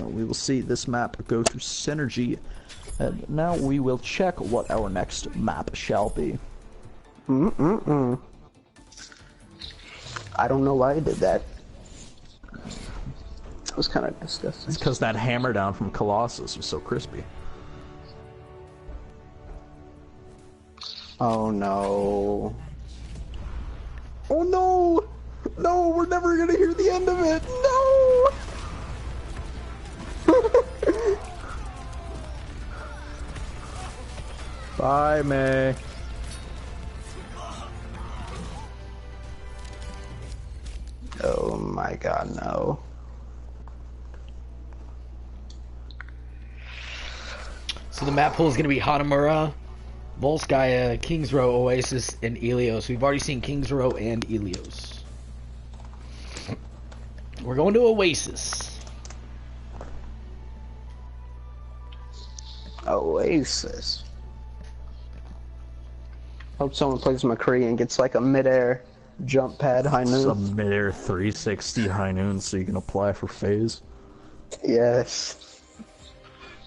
we will see this map go to Synergy, and now we will check what our next map shall be. I don't know why I did that. It was kind of disgusting. It's because that hammer down from Colossus was so crispy. Oh no. Oh no! No, we're never gonna hear the end of it! No! Bye, May. Oh my god, no. So the map pool is going to be Hanamura, Volskaya, Kings Row, Oasis, and Ilios. We've already seen Kings Row and Ilios. We're going to Oasis. Oasis. Hope someone plays McCree and gets like a mid-air jump pad high noon. Some mid-air 360 high noon so you can apply for phase. Yes.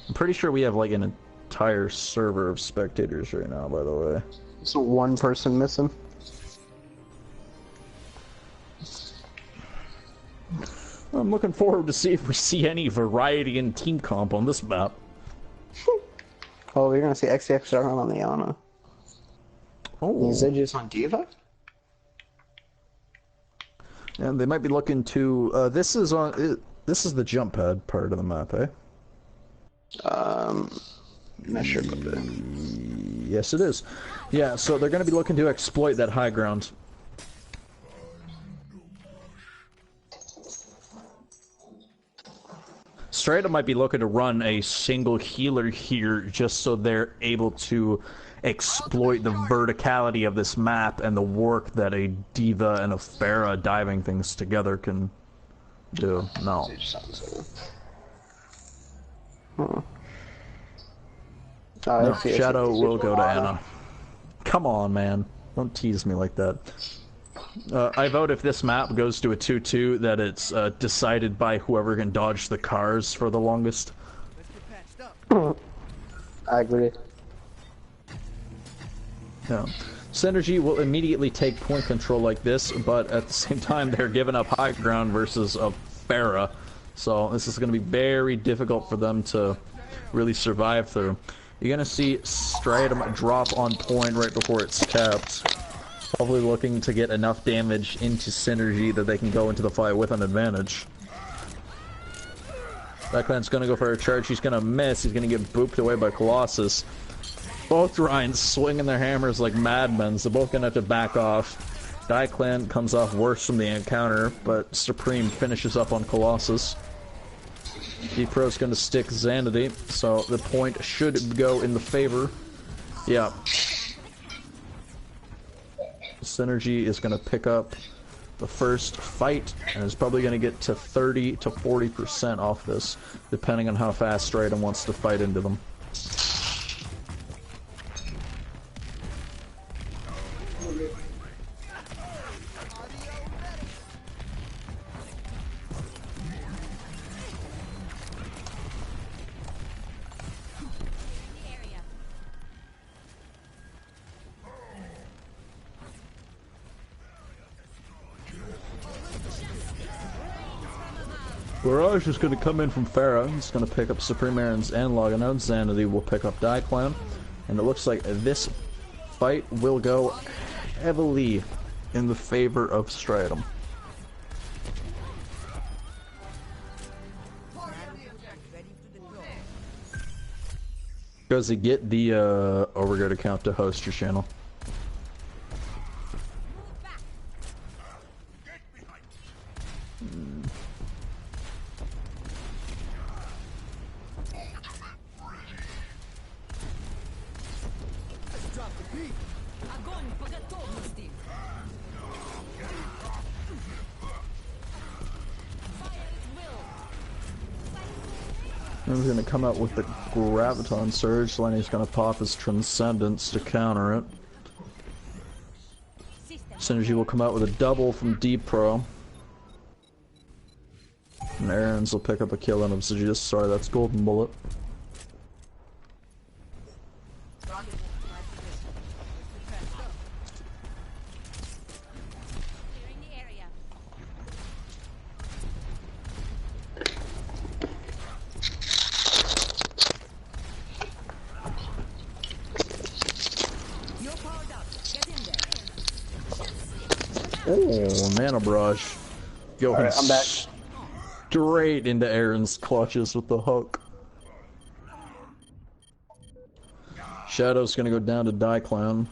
I'm pretty sure we have like an entire server of spectators right now, by the way. So one person missing. I'm looking forward to see if we see any variety in team comp on this map. Oh, you're gonna see XCX Dragon on the Ana. Oh. Is it just on Diva? And they might be looking to. This is the jump pad part of the map, eh? Not sure about that. Yes, it is. Yeah, so they're going to be looking to exploit that high ground. Striatum might be looking to run a single healer here just so they're able to exploit the verticality of this map and the work that a Diva and a Pharah diving things together can do. No. Shadow will go to Ana. Come on, man. Don't tease me like that. I vote if this map goes to a 2-2 that it's decided by whoever can dodge the cars for the longest. I agree. Yeah. Synergy will immediately take point control like this, but at the same time they're giving up high ground versus a Pharah. So this is going to be very difficult for them to really survive through. You're going to see Striatum drop on point right before it's capped. Probably looking to get enough damage into Synergy that they can go into the fight with an advantage. Backland's going to go for a charge. He's going to miss. He's going to get booped away by Colossus. Both Ryans swinging their hammers like madmen, so both going to have to back off. Daiklan comes off worse from the encounter, but Supreme finishes up on Colossus. D-Pro's going to stick Xanity, so the point should go in the favor. Yeah. Synergy is going to pick up the first fight, and is probably going to get to 30 to 40% off this, depending on how fast Striatum wants to fight into them. Barrage is going to come in from Pharah. He's going to pick up Supreme Errands and logging out. Xanity will pick up Daiklan. And it looks like this fight will go heavily in the favor of Striatum. Does it get the Overguard account to host your channel? Огонь по готовности. Fire at will. He's gonna come out with the Graviton Surge, then he's gonna pop his Transcendence to counter it. Synergy will come out with a double from Deep Pro. And Aaron's will pick up a kill on Obsidious. Sorry, that's Golden Bullet. Clearing the area. You're powered up. Get in there. Oh, Mana Barrage. Going Alright, I'm back. straight into Aaron's clutches with the hook. Shadow's gonna go down to Diclan.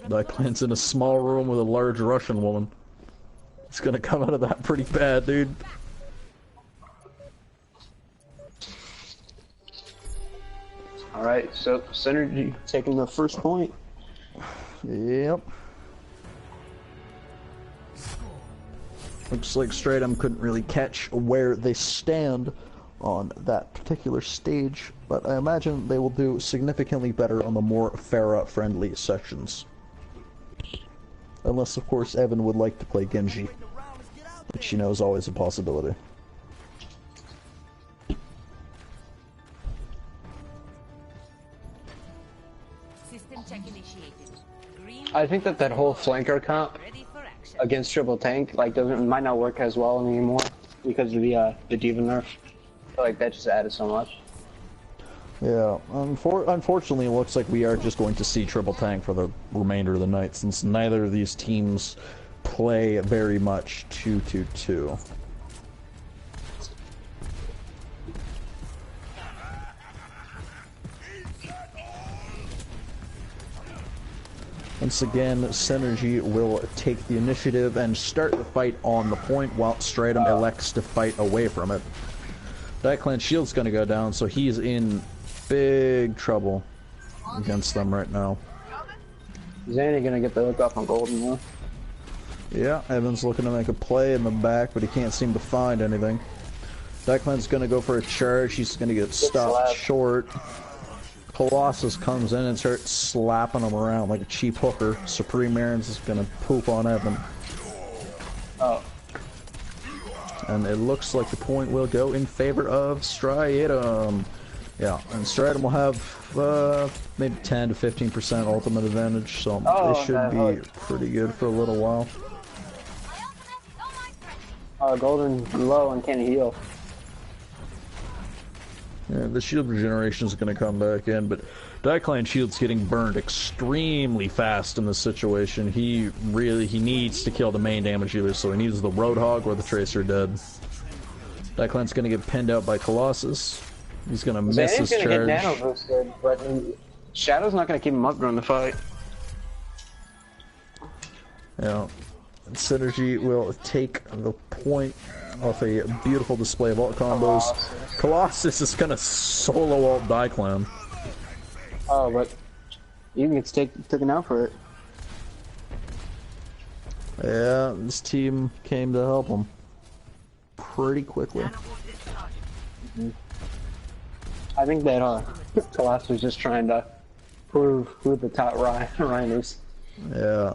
Diclan's in a small room with a large Russian woman. It's gonna come out of that pretty bad, dude. Alright, so Synergy taking the first point. Yep. Looks like Striatum couldn't really catch where they stand on that particular stage, but I imagine they will do significantly better on the more Pharah-friendly sections. Unless, of course, Evan would like to play Genji, which you know is always a possibility. System check initiated. Green. I think that whole flanker comp Ready for action. against triple tank like might not work as well anymore because of the D.Va nerf. I feel like that just added so much. Yeah, unfortunately it looks like we are just going to see triple tank for the remainder of the night, since neither of these teams play very much 2-2-2. Once again, Synergy will take the initiative and start the fight on the point, while Striatum elects to fight away from it. Diclan's shield's gonna go down, so he's in big trouble against them right now. Zanny gonna get the hook off on Golden though. Yeah, Evan's looking to make a play in the back, but he can't seem to find anything. Diclan's gonna go for a charge, he's gonna get stopped short. Colossus comes in and starts slapping him around like a cheap hooker. Supreme Aaron's is gonna poop on Evan. Oh. And it looks like the point will go in favor of Striatum. Yeah, and Striatum will have maybe 10 to 15% ultimate advantage, so they should be pretty good for a little while. Golden low and can't heal. Yeah, the shield regeneration is going to come back in, but Diclan shield's getting burned extremely fast in this situation. He needs to kill the main damage dealer, so he needs the Roadhog or the Tracer dead. Diclan's going to get pinned out by Colossus. He's going to miss his charge. Get nano boosted, but Shadow's not going to keep him up during the fight. Yeah. And Synergy will take the point off a beautiful display of ult combos. Colossus is going to solo ult Diclan. Oh, but even gets taken out for it. Yeah, this team came to help him pretty quickly. I think that Colossus was just trying to prove who the top Ryan is. Yeah.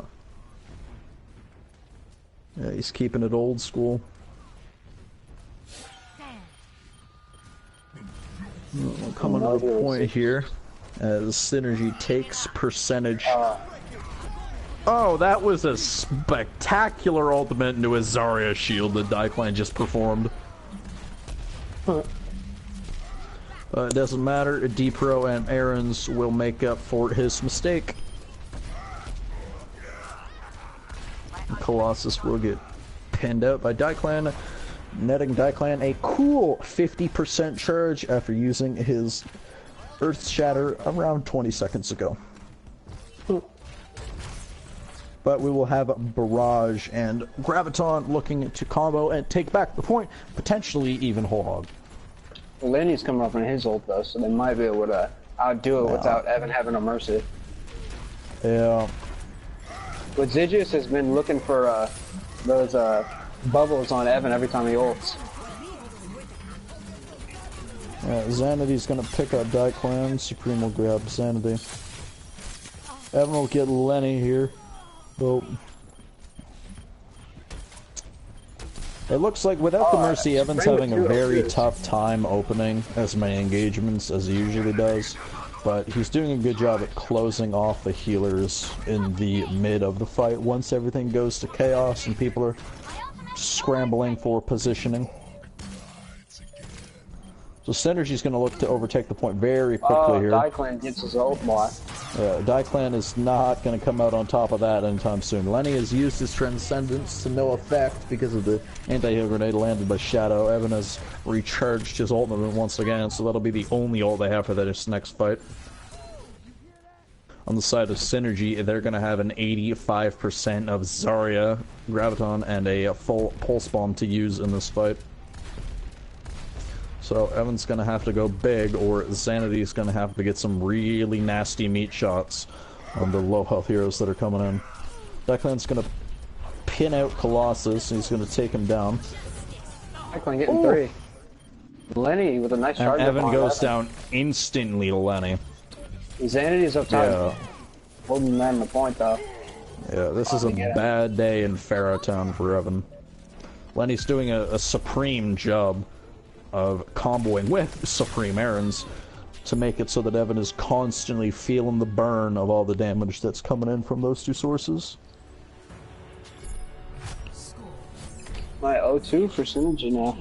Yeah, he's keeping it old school. Coming to the point here as Synergy takes percentage. Oh, that was a spectacular ultimate into a Zarya shield that Diclan just performed. It doesn't matter, D-Pro and Aaron's will make up for his mistake. Colossus will get pinned out by Diclan, netting Diclan a cool 50% charge after using his Earth Shatter around 20 seconds ago. But we will have Barrage and Graviton looking to combo and take back the point, potentially even Whole Hog. Lenny's coming up on his ult though, so they might be able to outdo it without Evan having a mercy. Yeah. But Zygius has been looking for those bubbles on Evan every time he ults. Xanity's gonna pick up Daiklan. Supreme will grab Xanity. Evan will get Lenny here. Oh. It looks like without the Mercy, Evan's having a very tough time opening as many engagements as he usually does. But he's doing a good job at closing off the healers in the mid of the fight once everything goes to chaos and people are scrambling for positioning. So Synergy's going to look to overtake the point very quickly here. Daiklan gets his ult block. Yeah, Daiklan is not going to come out on top of that anytime soon. Lenny has used his Transcendence to no effect because of the anti-heal grenade landed by Shadow. Evan has recharged his ultimate once again, so that'll be the only ult they have for this next fight. On the side of Synergy, they're going to have an 85% of Zarya, Graviton, and a full Pulse Bomb to use in this fight. So Evan's going to have to go big, or Xanity's going to have to get some really nasty meat shots on the low health heroes that are coming in. Daiklan's going to pin out Colossus, and he's going to take him down. Daiklan getting 3. Lenny with a nice charge. And Evan goes down instantly to Lenny. Xanity's up top. Yeah. Holding them the point though. Yeah, this is a bad day in Pharaoh Town for Evan. Lenny's doing a supreme job of comboing with Supreme Errands to make it so that Evan is constantly feeling the burn of all the damage that's coming in from those two sources. My 0-2 for Synergy now.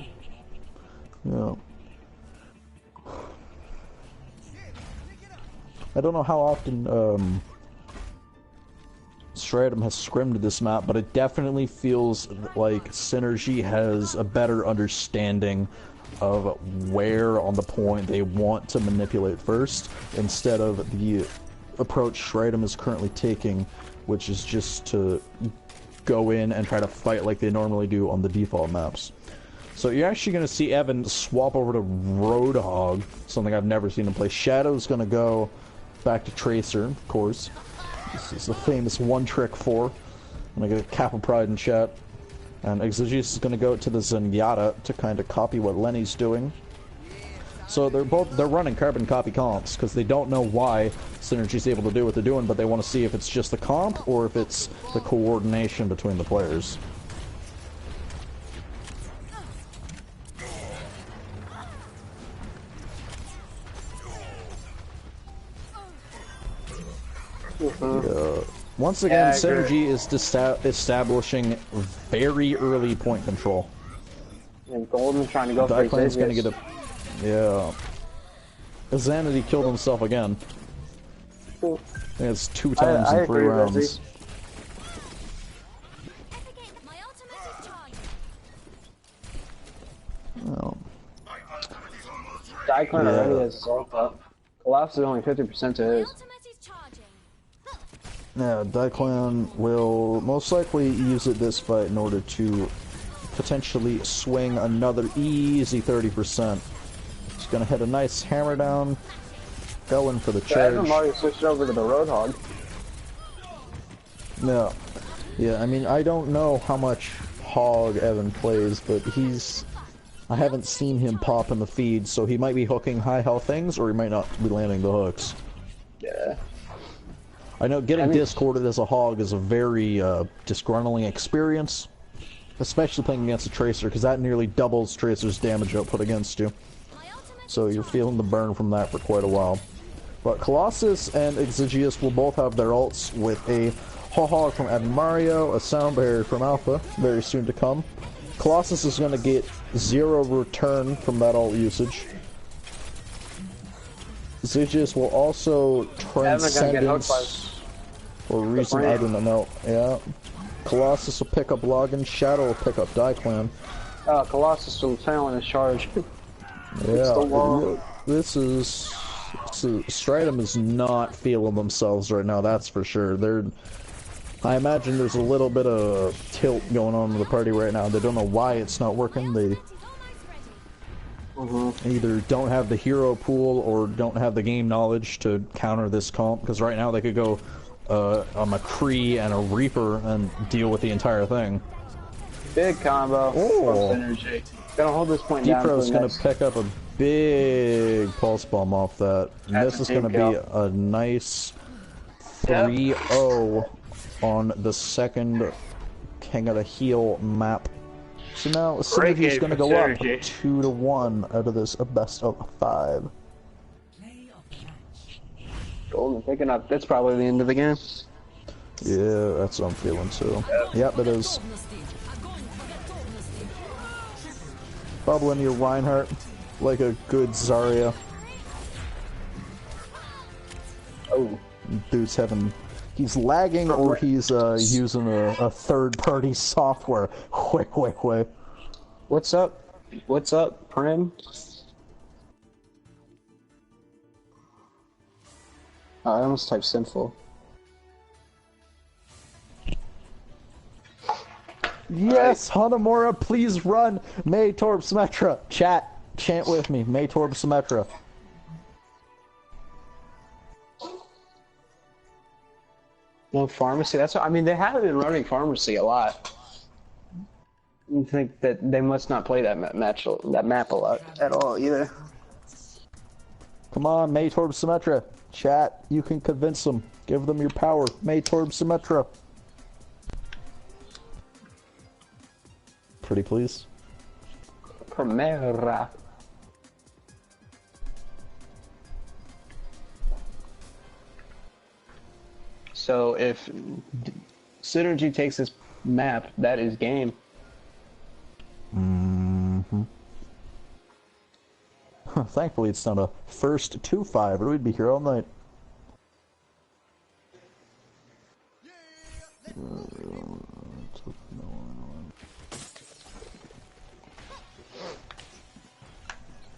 Yeah. I don't know how often Striatum has scrimmed this map, but it definitely feels like Synergy has a better understanding of where on the point they want to manipulate first, instead of the approach Striatum is currently taking, which is just to go in and try to fight like they normally do on the default maps. So you're actually going to see Evan swap over to Roadhog, something I've never seen him play. Shadow's going to go back to Tracer, of course. This is the famous one-trick 4. I'm going to get a Kappa Pride in chat. And Exegesis is going to go to the Zenyatta to kind of copy what Lenny's doing. So they're running carbon copy comps because they don't know why Synergy's able to do what they're doing, but they want to see if it's just the comp or if it's the coordination between the players. Once again, Synergy is establishing very early point control. And Golden's trying to go for Daiklan's gonna get a... Yeah. Xanity killed himself again. I think it's 2 times in 3 rounds. Oh. Daiklan already has his ult up. Colossus is only 50% to his. Yeah, Daiklan will most likely use it this fight in order to potentially swing another easy 30%. He's gonna hit a nice hammer down, going for the charge. Evan Mario switched over to the Roadhog. Yeah. Yeah, I mean, I don't know how much Hog Evan plays, but I haven't seen him pop in the feed, so he might be hooking high health things, or he might not be landing the hooks. Yeah. I know getting discorded as a Hog is a very disgruntling experience, especially playing against a Tracer, because that nearly doubles Tracer's damage output against you. So you're feeling the burn from that for quite a while. But Colossus and Exegesis will both have their ults with a Hog from Evan Mario, a Sound Barrier from Alpha, very soon to come. Colossus is going to get 0 return from that ult usage. Exegesis will also Transcendence for a reason I don't know. Yeah. Colossus will pick up Logan, Shadow will pick up Daiklan. Colossus still failing his charge. Yeah. This is... Striatum is not feeling themselves right now, that's for sure. I imagine there's a little bit of tilt going on in the party right now. They don't know why it's not working. They either don't have the hero pool or don't have the game knowledge to counter this comp, because right now they could go a McCree and a Reaper and deal with the entire thing. Big combo. Oh. Synergy. Gonna hold this point down. D-Pro's gonna pick up a big pulse bomb off that. And this is gonna be a nice 3-0 on the second King of the Heel map. So now Synergy's gonna go up 2-1 out of this best of 5. Golden picking up. That's probably the end of the game. Yeah, that's what I'm feeling too. Yep, it is. Bubbling your Reinhardt like a good Zarya. Oh. Dude's having... He's lagging or he's using a third-party software. Wait. What's up? What's up, Prim? Oh, I almost typed sinful. Yes, Hanamura, please run! May Torb Symmetra. Chant with me. May Torb Symmetra. No pharmacy. That's what, I mean, they haven't been running pharmacy a lot. I think that they must not play that map a lot at all either. Come on, May Torb Symmetra. Chat, you can convince them. Give them your power. May Torb Symmetra. Pretty please. Primera. So if Synergy takes this map, that is game. Mm-hmm. Thankfully it's not a first 2-5 or we'd be here all night.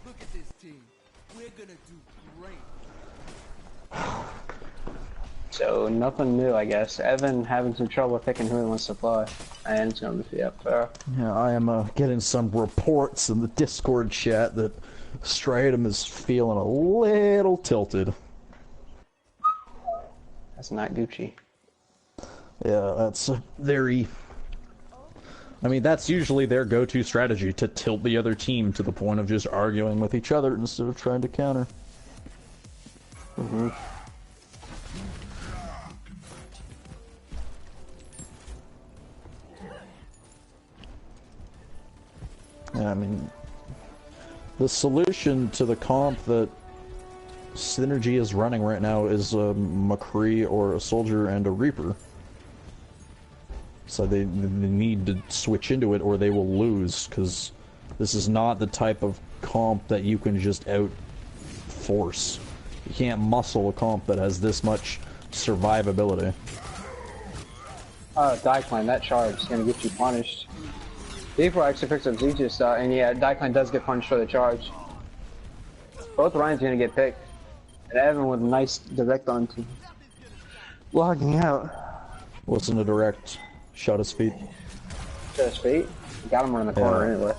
Look at this team. We're gonna do great. So nothing new, I guess. Evan having some trouble picking who he wants to play, and it's going to be up there. Yeah, I am getting some reports in the Discord chat that Striatum is feeling a little tilted. That's not Gucci. Yeah, that's very... I mean, that's usually their go-to strategy, to tilt the other team to the point of just arguing with each other instead of trying to counter. Mm-hmm. Yeah, I mean, the solution to the comp that Synergy is running right now is a McCree or a Soldier and a Reaper. So they need to switch into it or they will lose, because this is not the type of comp that you can just out-force. You can't muscle a comp that has this much survivability. Oh, Daiklan, that charge is going to get you punished. Before actually picks up Zeus, and yeah, Daiklan does get punished for the charge. Both Ryan's going to get picked. And Evan with a nice direct on to logging out. Listen to direct. Shot his feet. Shot his feet? Got him around the corner anyway.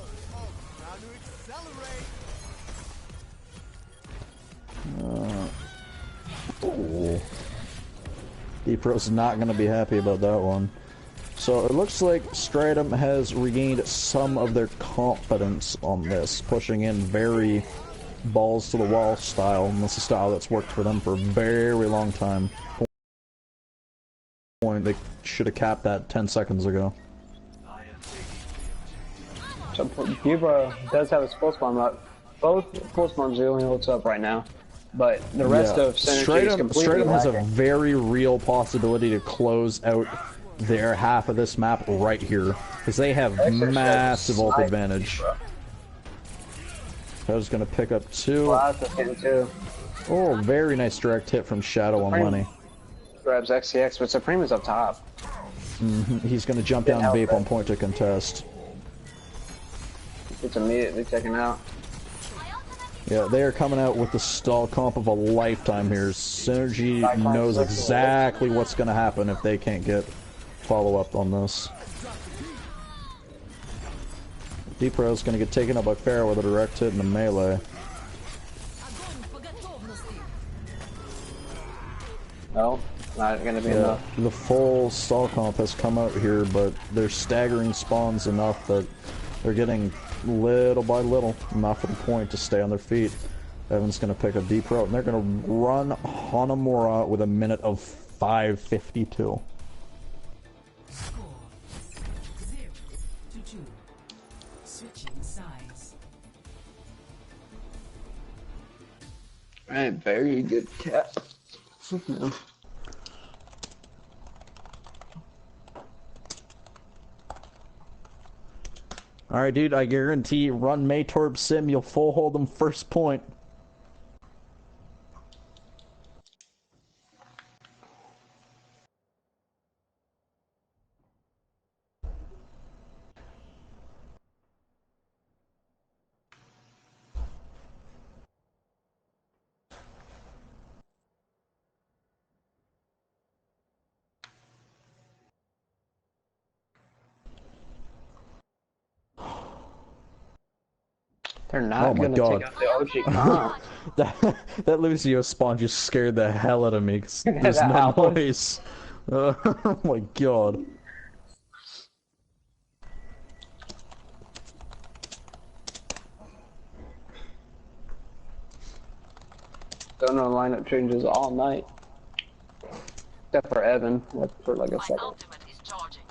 Oh. D-Pro's not going to be happy about that one. So it looks like Striatum has regained some of their confidence on this, pushing in very balls to the wall style, and that's a style that's worked for them for a very long time. They should have capped that 10 seconds ago. So Bubra does have his pulse bomb up. Both pulse bombs are the only holds up right now. But the rest of Synergy is completely Striatum has a lacking. very real possibility to close out their half of this map right here, because they have massive ult advantage. I was going to pick up 2. Wow, that's getting 2. Oh, very nice direct hit from Shadow on Lenny. Grabs XCX, but Supreme is up top. He's going to jump down and vape on point to contest. It's immediately taken out. Yeah, they are coming out with the stall comp of a lifetime here. Synergy knows exactly what's going to happen if they can't get follow-up on this. D-Pro is going to get taken up by Pharah with a direct hit and a melee. No, not gonna be Yeah, enough. the full stall comp has come out here, but they're staggering spawns enough that they're getting little by little enough of the point to stay on their feet. Evan's gonna pick a deep route, and they're gonna run Hanamura with a minute of 5:52. Score 0-2. Switching sides. Alright, very good cat. Alright, dude, I guarantee run Maytorb Sim, you'll full hold them first point. They're not gonna take out the OG comp. that Lucio spawn just scared the hell out of me, 'cause there's That no happened. noise. Oh my god. Don't know lineup changes all night. Except for Evan, for like a My second. ultimate is charging.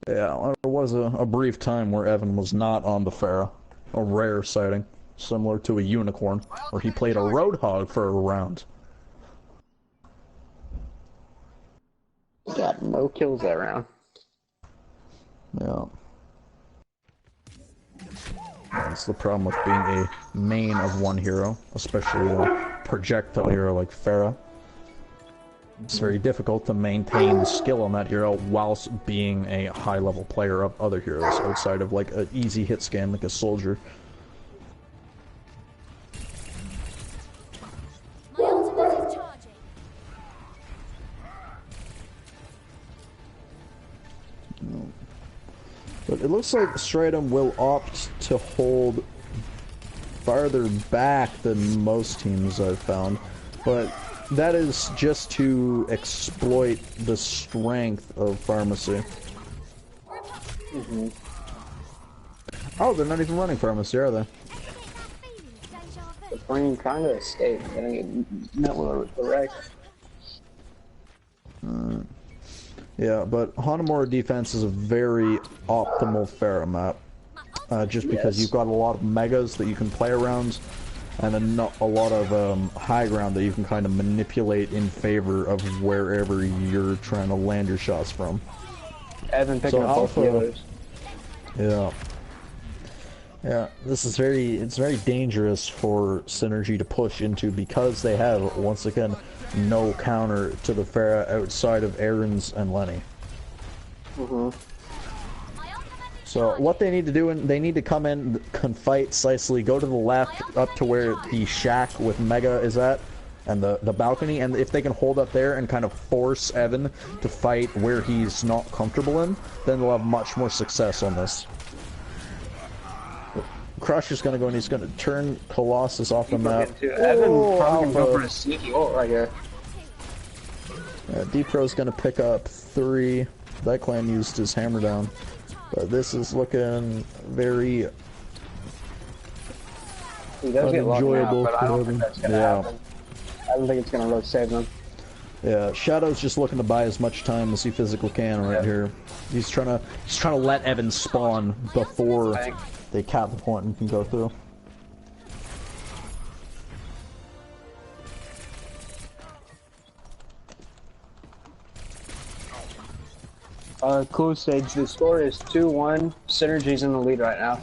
Yeah, there was a brief time where Evan was not on the Pharah. A rare sighting. Similar to a unicorn, where he played a Roadhog for a round. Got no kills that round. Yeah. That's the problem with being a main of one hero, especially a projectile hero like Pharah. It's very difficult to maintain skill on that hero whilst being a high-level player of other heroes outside of like an easy hit scan like a soldier. My ultimate is charging. But it looks like Striatum will opt to hold farther back than most teams I've found, but that is just to exploit the strength of Pharmacy. Oh, they're not even running Pharmacy, are they? The brain kind of escaped. I think it met with the wreck. Yeah, but Hanamura defense is a very optimal Pharah map. Just because you've got a lot of megas that you can play around, and a lot of high ground that you can kind of manipulate in favor of wherever you're trying to land your shots from. Evan picking up both Alpha- healers. Yeah. Yeah, this is it's very dangerous for Synergy to push into because they have, once again, no counter to the Pharah outside of Aaron's and Lenny. So what they need to do, they need to come in, fight Sicily, go to the left up to where the shack with Mega is at, and the balcony, and if they can hold up there and kind of force Evan to fight where he's not comfortable in, then they'll have much more success on this. Crush is going to go and he's going to turn Colossus off the map. Evan Oh, probably gonna go Alpha. for a sneaky ult right here. D-Pro's going to pick up 3. That clan used his hammer down. But this is looking very He does get locked unenjoyable now, but I don't for think him. that's gonna Yeah. happen. I don't think it's gonna really save them. Yeah, Shadow's just looking to buy as much time as he physically can right here. He's trying to let Evan spawn before they cap the point and can go through. Cool stage. The score is 2-1. Synergy's in the lead right now.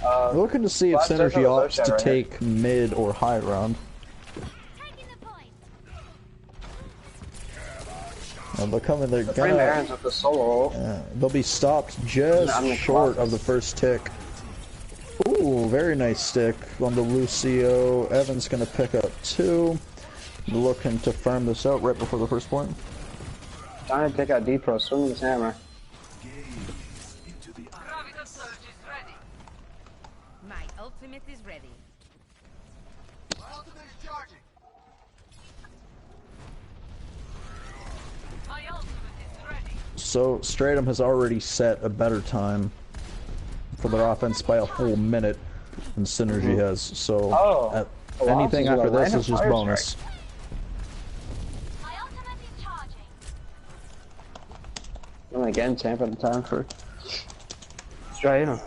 We're looking to see if Last Synergy second was opts Ocean to right here. take mid or high round. Taking the point. They'll come in, they're Frame gonna... Aaron's with the solo ult. They'll be stopped just I'm gonna short cross of the first tick. Ooh, very nice stick on the Lucio. Evan's gonna pick up 2. Looking to farm this out right before the first point. Trying to take out D-Pro, swinging his hammer. Graviton surge is ready. My ultimate is ready. My ultimate is charging. My ultimate is ready. So Striatum has already set a better time for their offense by a full minute than Synergy has. So anything after this is just bonus. My ultimate is charging. And again, tamping the time for Striatum.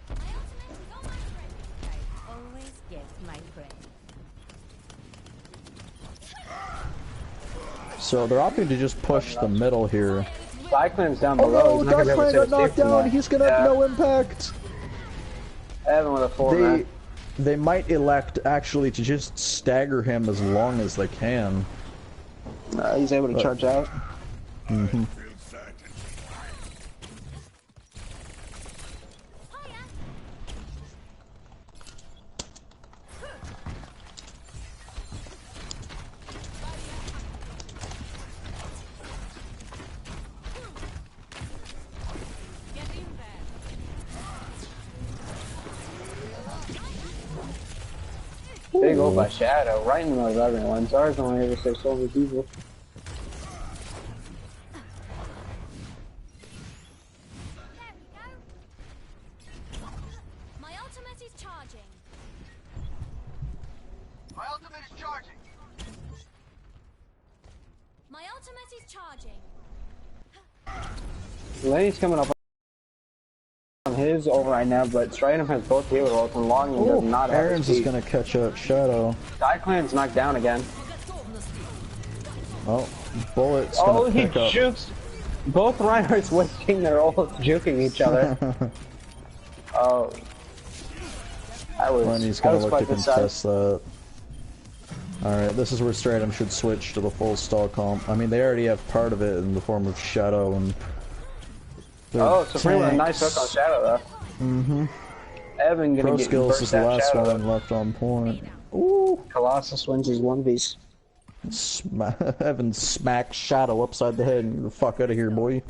My ultimate is almost ready. I always get my friend. So they're opting to just push the middle here. Cyclone's down Oh below. no, He's not gonna be able Darkman to got save knocked from down. that. He's gonna have no impact. Evan with a 4-man. They might elect actually to just stagger him as long as they can. He's able to charge out. Mm-hmm. Big ult by Shadow, right in the middle of everyone. Zar's only able to save so many people. There we go. My ultimate is charging. My ultimate is charging. My ultimate is charging. Lenny's coming up on his ult right now, but Striatum has both healer ults and Longing does not have Aaron's his is gonna catch up Shadow. Cyclone's knocked down again. Oh, Bullet's gonna he pick up. jukes. Both Reinhardt's wasting their ults juking each other. Oh. Lenny's gonna look to contest that. Alright, this is where Striatum should switch to the full stall comp. I mean, they already have part of it in the form of Shadow and... Supreme with a nice hook on Shadow though. Mm-hmm. Evan gonna Pro get Skills burst is the that last Shadow. one left on point. Ooh, Colossus wins his 1v. Evan smacks Shadow upside the head and the fuck out of here, boy.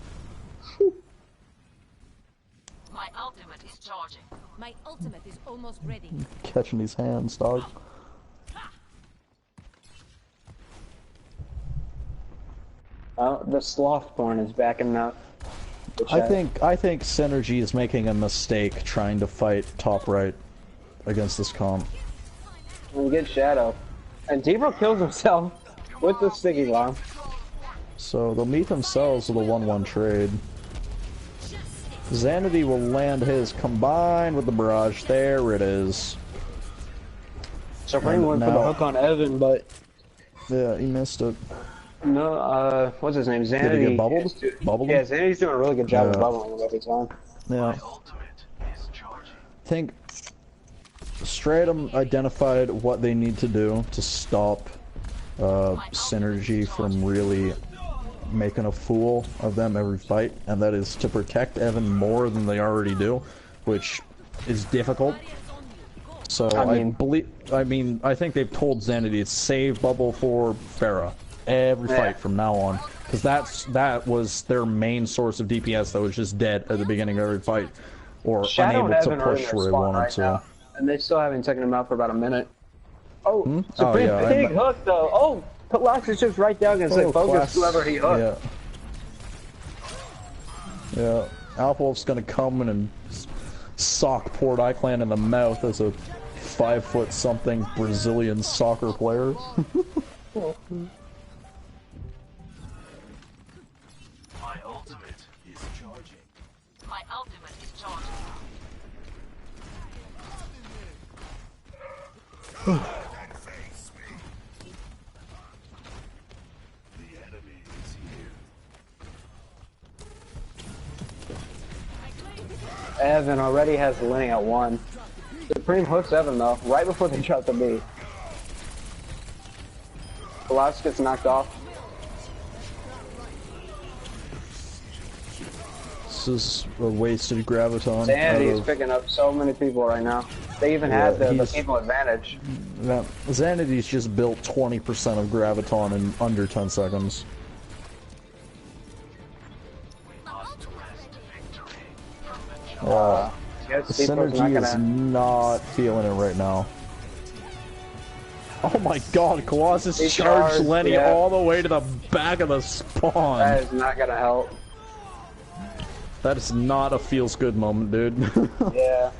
My ultimate is charging. My ultimate is almost ready. Catching these hands, dog. Oh, the Slothborn is backing up. I think Synergy is making a mistake trying to fight top right against this comp. We get Shadow. And Debro kills himself with the sticky bomb. So they'll meet themselves with a 1-1 trade. Xanady will land his combined with the barrage. There it is. Supreme went for the hook on Evan, but Yeah, he missed it. no, what's his name? Xanady. Did he get bubbled? Bubbled Yeah, him? Xanady's doing a really good job of bubbling him every time. Yeah. Ultimate is charging. I think Striatum identified what they need to do to stop Synergy from really making a fool of them every fight, and that is to protect Evan more than they already do, which is difficult. So I think they've told Xanady to save bubble for Pharah every fight from now on, because that was their main source of DPS that was just dead at the beginning of every fight, or Shadow unable to and Evan are in push their where they spawn wanted right to. now, and they still haven't taken him out for about a minute. Oh, Oh, Supreme yeah, big hook though. Oh, Colossus just right down and say Oh, focus class. whoever he hooked. Yeah. Alpwolf's gonna come in and sock Port Iclan in the mouth as a 5-foot-something Brazilian soccer player. My ultimate is charging. My ultimate is charging. Face me. The enemy is here. Evan already has Lenny at 1. Supreme hooks Evan though, right before they drop the B. Colossus gets knocked off. This is a wasted graviton. Xanady's picking up so many people right now. They even have the people advantage. Yeah, Xanady's just built 20% of graviton in under 10 seconds. Synergy is not feeling it right now. Oh my god, Colossus charged Lenny all the way to the back of the spawn. That is not gonna help. That is not a feels good moment, dude. Yeah.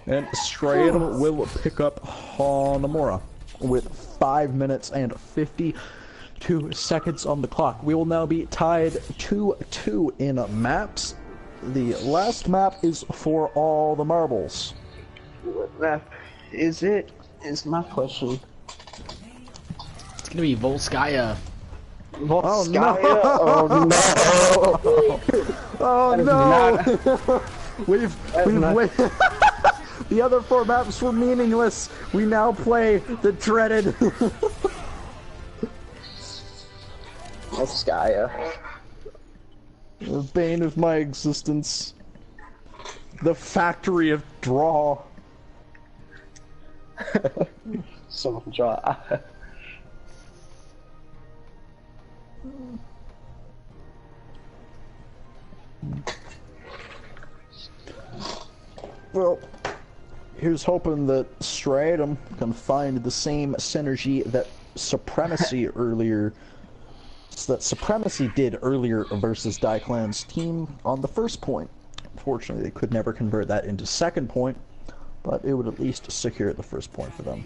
And Striatum will pick up Hanamura with 5 minutes and 52 seconds on the clock. We will now be tied 2-2 in maps. The last map is for all the marbles. What map is it? Is my question. It's gonna be Volskaya. Volskaya? Oh no! We've waited. The other 4 maps were meaningless. We now play the dreaded Volskaya. the bane of my existence. The factory of draw. So draw. Well, here's hoping that Striatum can find the same synergy that Supremacy did earlier versus Daiklan's team on the first point. Unfortunately, they could never convert that into second point, but it would at least secure the first point for them.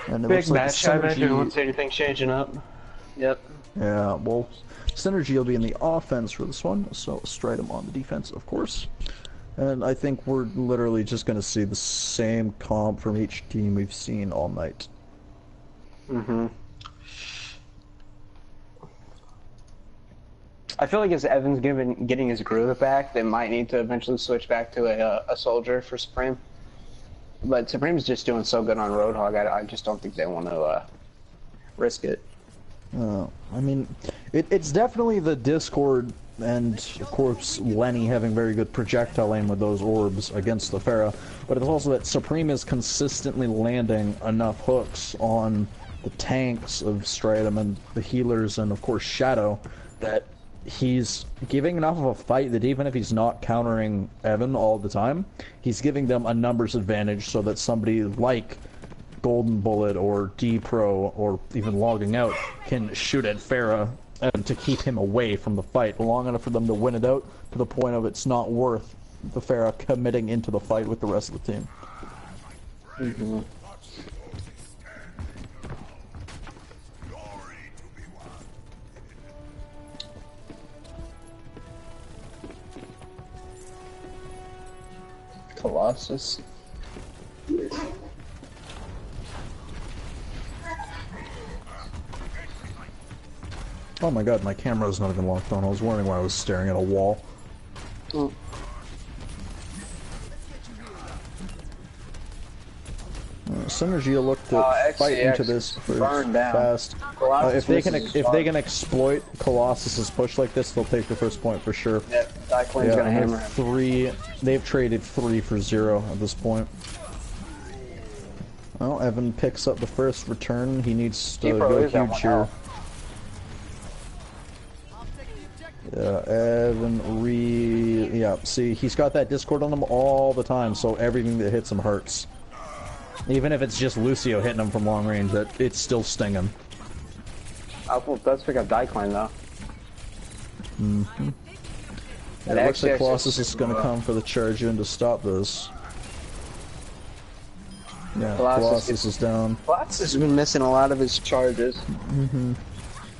And it Big looks like match, I imagine. I don't see anything changing up. Yep. Yeah, well, Synergy will be in the offense for this one, so Striatum on the defense, of course. And I think we're literally just going to see the same comp from each team we've seen all night. Mm-hmm. I feel like as Evan's getting his groove back, they might need to eventually switch back to a soldier for Supreme. But Supreme's just doing so good on Roadhog, I just don't think they want to risk it. I mean, it's definitely the Discord and, of course, Lenny having very good projectile aim with those orbs against the Pharah, but it's also that Supreme is consistently landing enough hooks on the tanks of Striatum and the healers and, of course, Shadow, that he's giving enough of a fight that even if he's not countering Evan all the time, he's giving them a numbers advantage so that somebody like Golden Bullet or D-Pro or even Logging Out can shoot at Pharah and to keep him away from the fight long enough for them to win it out to the point of it's not worth the Pharah committing into the fight with the rest of the team. Mm-hmm. Colossus. Oh my god, my camera's not even locked on. I was wondering why I was staring at a wall. Mm. Synergy will look to fight into this for fast. If they can exploit Colossus's push like this, they'll take the first point for sure. Yep, Daiklan's gonna hammer him. They've traded 3 for 0 at this point. Well, Evan picks up the first return. He needs to go huge here. Yeah, Evan see, he's got that Discord on him all the time, so everything that hits him hurts. Even if it's just Lucio hitting him from long range, it's still stinging. Alpha does pick up Daiklan though. Mm-hmm. It looks like Colossus is going to come for the charge in to stop this. Yeah, Colossus is down. Colossus has been missing a lot of his charges. Mm-hmm.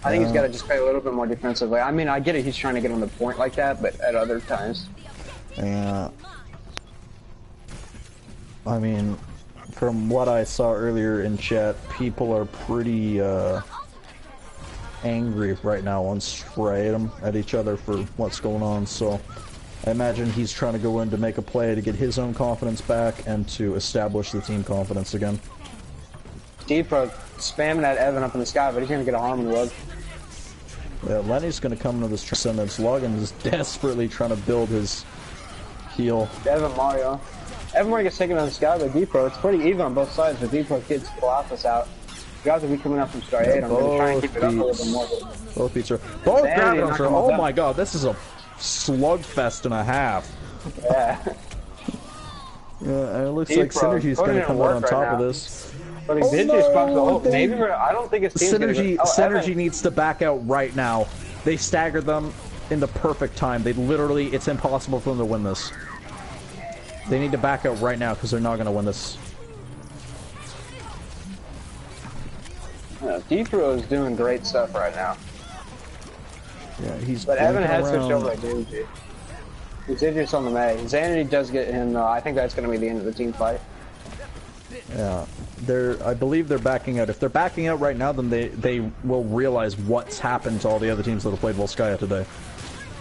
I think he's got to just play a little bit more defensively. I mean, I get it, he's trying to get on the point like that, but at other times. Yeah. I mean, from what I saw earlier in chat, people are pretty angry right now on Striatum at each other for what's going on, so I imagine he's trying to go in to make a play to get his own confidence back and to establish the team confidence again. D-Pro spamming that Evan up in the sky, but he's going to get a Harmon Wug. Yeah, Lenny's going to come into this transcendence. Logan is desperately trying to build his Heal. Evan Mario. Evan Mario gets taken on the sky by D-Pro. It's pretty even on both sides, but D-Pro gets Colossus out. You guys will be coming up from Striatum. I'm going to try and keep it up a little bit more. Both beats are... Both Sanity Gravitons are... knocking Oh them my down. god, this is a slugfest and a half. Yeah. Yeah, it looks D-Pro, like Synergy's putting gonna in come work out on right top now. of this. But Oh, Xidge no, spots the whole... they- Maybe I don't think his team's Synergy, gonna go... Synergy Evan. needs to back out right now. They staggered them in the perfect time. They literally... It's impossible for them to win this. They need to back out right now because they're not gonna win this. Yeah, D-Pro is doing great stuff right now. Yeah, he's... But Evan blinking has switched around. over to Genji. Xidge's on the May. Xanity does get him, though. I think that's going to be the end of the team fight. Yeah, I believe they're backing out. If they're backing out right now, then they will realize what's happened to all the other teams that have played Volskaya today.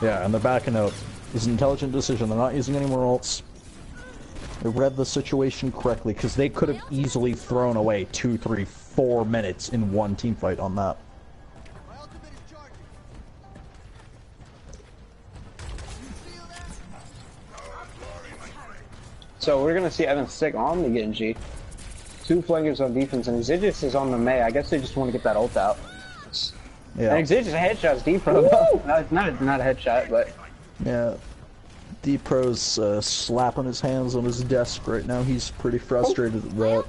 Yeah, and they're backing out. It's an intelligent decision. They're not using any more ults. They read the situation correctly, because they could have easily thrown away 2, 3, 4 minutes in one team fight on that. My ultimate is charging. So we're going to see Evan stick on the Genji. 2 flankers on defense, and Xidge is on the May. I guess they just want to get that ult out. Yeah. And Xidge's headshot's D-Pro, though. Not a headshot, but... Yeah. D-Pro's slapping his hands on his desk right now. He's pretty frustrated at that.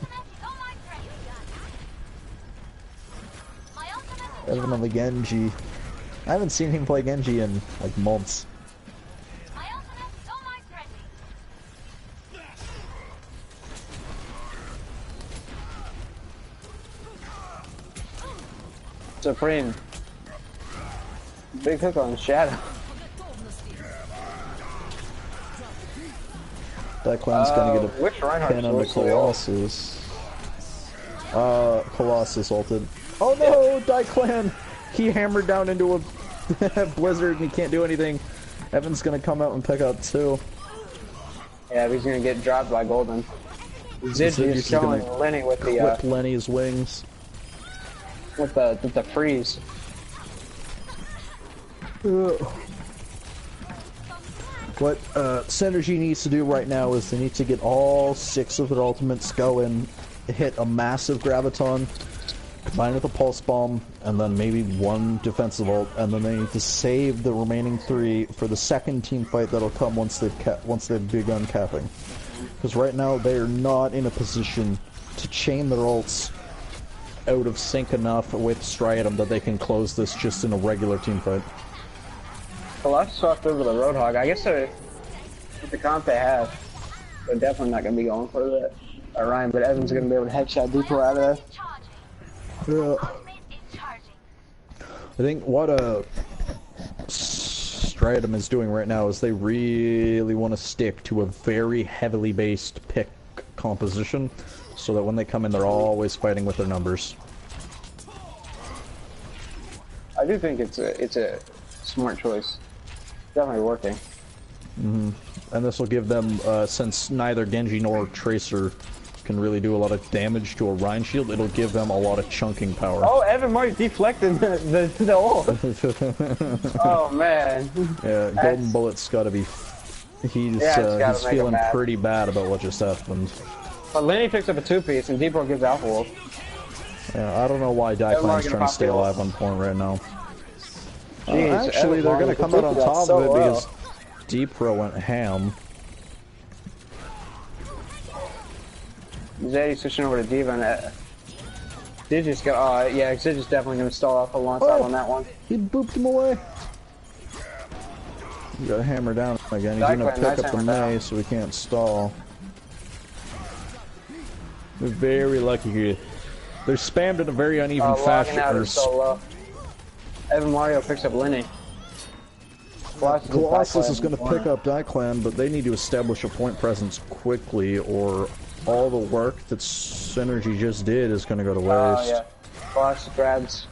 Evan on the Genji. I haven't seen him play Genji in, like, months. Supreme. Big hook on Shadow. Declan's gonna get a Which Reinhardt's pin on the mostly Colossus. Colossus ulted. Oh no, Declan! He hammered down into a blizzard and he can't do anything. Evan's gonna come out and pick up 2. Yeah, he's going to get dropped by Golden. Xidge is is gonna showing Lenny with the Clip Lenny's wings. with the freeze. What Synergy needs to do right now is they need to get all 6 of their ultimates going, hit a massive Graviton, combine with a Pulse Bomb, and then maybe 1 defensive ult, and then they need to save the remaining 3 for the second team fight that'll come once they've begun capping. Because right now they are not in a position to chain their ults out of sync enough with Striatum that they can close this just in a regular team fight. Colossus swapped over the Roadhog. I guess with the comp they have, they're definitely not going to be going for that Orion, but Evan's going to be able to headshot D-Pro out of there. I think what Striatum is doing right now is they really want to stick to a very heavily based pick composition, so that when they come in, they're always fighting with their numbers. I do think it's a smart choice. Definitely working. And this will give them, since neither Genji nor Tracer can really do a lot of damage to a Rhine shield, it'll give them a lot of chunking power. Oh, Evan Mark deflected the ult. Oh man. Yeah, Golden Bullet's gotta be... He's feeling pretty bad about what just happened. But Lenny picks up a 2-piece and D-Pro gives Alpha ult. Yeah, I don't know why Declan's trying to stay alive on point right now. Actually, they're gonna come out on top of it because D-Pro went ham. Zeddy switching over to Diva and Digi's got, yeah, Digi's definitely gonna stall off a long time on that one. He booped him away. You gotta hammer down again. He's gonna pick up the May so he can't stall. They're very lucky here. They're spammed in a very uneven fashion. Out is so low. Evan Mario picks up Lenny. Colossus is going to pick up Declan, but they need to establish a point presence quickly, or all the work that Synergy just did is going to go to waste. Oh, yeah. Colossus grabs.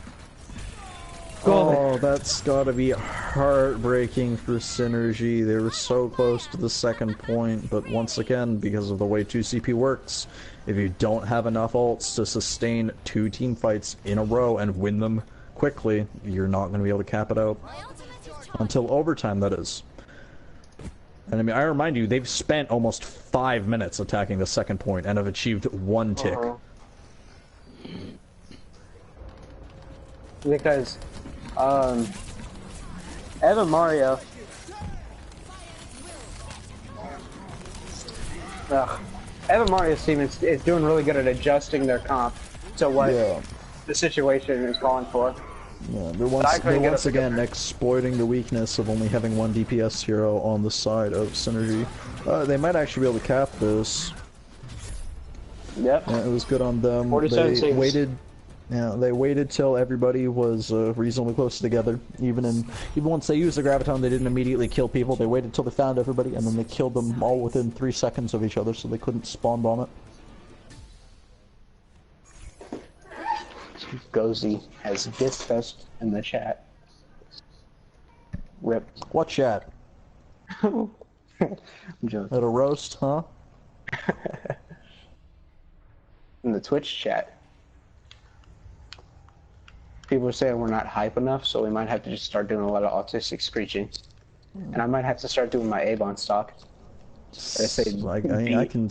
Oh, that's got to be heartbreaking for Synergy. They were so close to the second point, but once again, because of the way 2CP works, if you don't have enough ults to sustain 2 team fights in a row and win them quickly, you're not going to be able to cap it out. Until overtime, that is. And I mean, I remind you, they've spent almost 5 minutes attacking the second point and have achieved 1 tick. Because, Evan Mario. Evan Mario's team is doing really good at adjusting their comp to what the situation is calling for. Yeah, they're once again exploiting the weakness of only having 1 DPS hero on the side of Synergy. They might actually be able to cap this. Yep. Yeah, it was good on them. 47 They seconds. waited. Yeah, they waited till everybody was reasonably close together. Even once they used the graviton, they didn't immediately kill people. They waited till they found everybody, and then they killed them all within 3 seconds of each other, so they couldn't spawn bomb it. Gozy has discussed in the chat. Rip. What chat? I'm joking. At a roast, huh? In the Twitch chat. People are saying we're not hype enough, so we might have to just start doing a lot of autistic screeching. And I might have to start doing my Avon stock. I can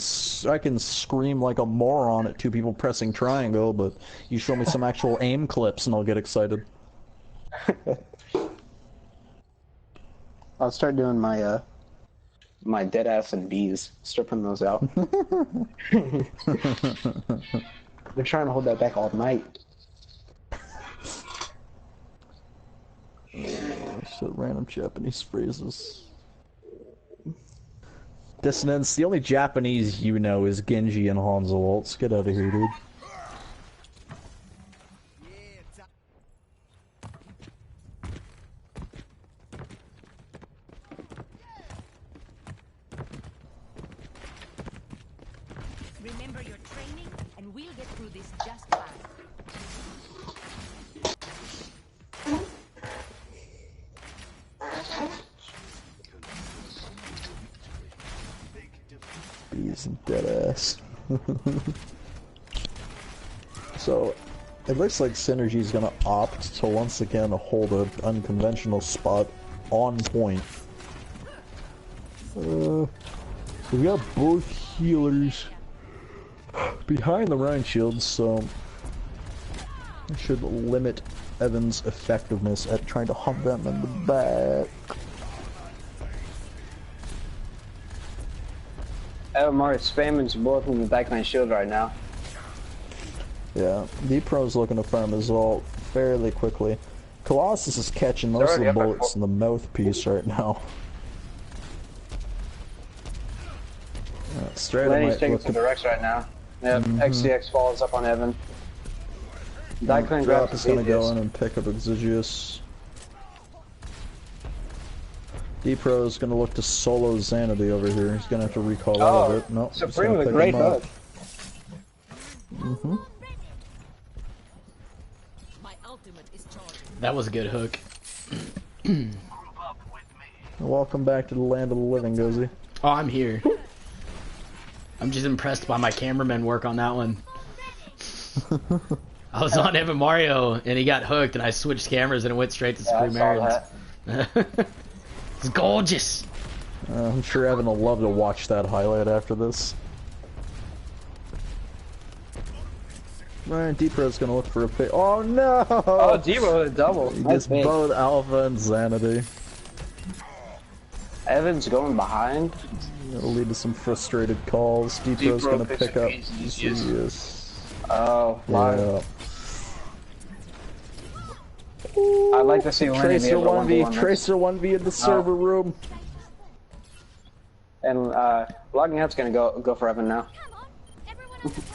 scream like a moron at 2 people pressing triangle, but you show me some actual aim clips and I'll get excited. I'll start doing my my dead ass and bees, stripping those out. They're trying to hold that back all night. So random Japanese phrases. Dissonance, the only Japanese you know is Genji and Hanzo Waltz. Get out of here, dude. Remember your training, and we'll get through this just fine. He's dead ass. So, it looks like Synergy's gonna opt to once again hold an unconventional spot on point. We got both healers behind the Rhine shields, so it should limit Evan's effectiveness at trying to hump them in the back. Evan Mario's spamming some bullets from the backline shield right now. Yeah, D-Pro's looking to farm his ult fairly quickly. Colossus is catching most of the bullets in the mouthpiece right now. Striatum Lenny's might taking look some to directs right now. Yep, XDX follows up on Evan. Dyclan Drop grabs is gonna go in and pick up Exigeous. D-Pro is gonna look to solo Xanadu over here. He's gonna have to recall out of it. No, nope, Supreme with a great hook. My ultimate is charging. That was a good hook. Welcome back to the land of the living, Gozy. Oh, I'm here. I'm just impressed by my cameraman work on that one. I was on Evan Mario and he got hooked and I switched cameras and it went straight to Supreme Arians. It's gorgeous. I'm sure Evan will love to watch that highlight after this. Right, D-Pro's gonna look for a pick. Oh no! Oh, Devo with a double. He That's gets big. both Alpha and Xanadu. Evan's going behind. It'll lead to some frustrated calls. D-Pro's D-Pro gonna picks pick up up Exigeous. Oh, wow. Yeah. I'd like to see Lenny be Tracer able to 1v, 1v1 this. Tracer 1v in the server room. And logging out's gonna go for Evan now. Come on, everyone on the turret.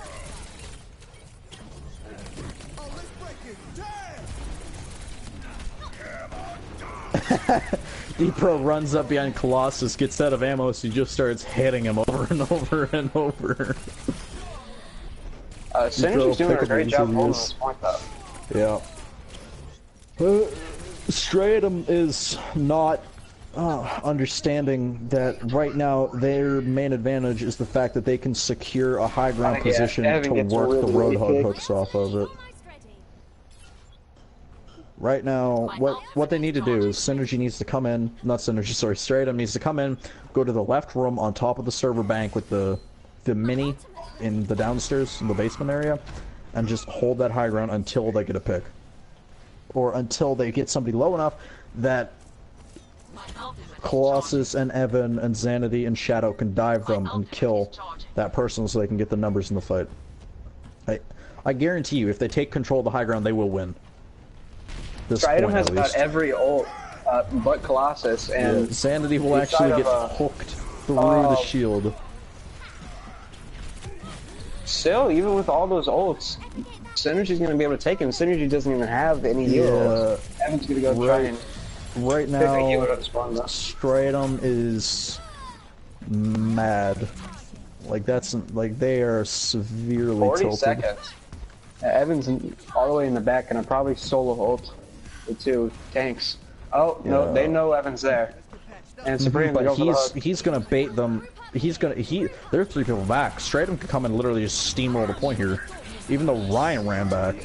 Oh, let's break it. Damn! D-Pro runs up behind Colossus, gets out of ammo, so he just starts hitting him over and over and over. Synergy's doing a great job holding Exigeous. this point though. Yeah. Striatum is not understanding that right now their main advantage is the fact that they can secure a high ground Yeah, position Evan to gets a work the really Roadhog kick. hooks off of it. Almost ready. Right now, what they need to do is Synergy needs to come in, not Synergy, sorry, Striatum needs to come in, go to the left room on top of the server bank with the mini in the downstairs, in the basement area, and just hold that high ground until they get a pick. Or until they get somebody low enough that Colossus and Evan and Xanady and Shadow can dive them and kill that person so they can get the numbers in the fight. I guarantee you, if they take control of the high ground, they will win. Striatum has about every ult but Colossus, and Xanady will actually get hooked through the shield. Still, even with all those ults, Synergy's gonna be able to take him. Synergy doesn't even have any heals. Evan's gonna go try and right now, Striatum is mad. Like that's like they are severely 40 tilted. seconds. Evan's all the way in the back, and I'm probably solo ult the two tanks. Oh no, they know Evan's there, and Supreme. But he's gonna bait them. There are 3 people back. Striatum could come and literally just steamroll the point here, even though Ryan ran back.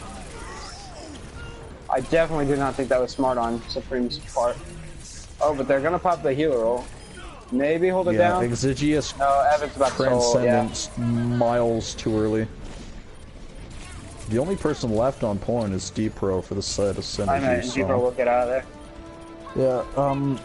I definitely did not think that was smart on Supreme's part. Oh, but they're gonna pop the healer roll. Maybe hold it down. Exigeous no, Evan's about Transcendence miles too early. The only person left on point is D-Pro for the side of Synergy. I know, and D-Pro will get out of there. Yeah,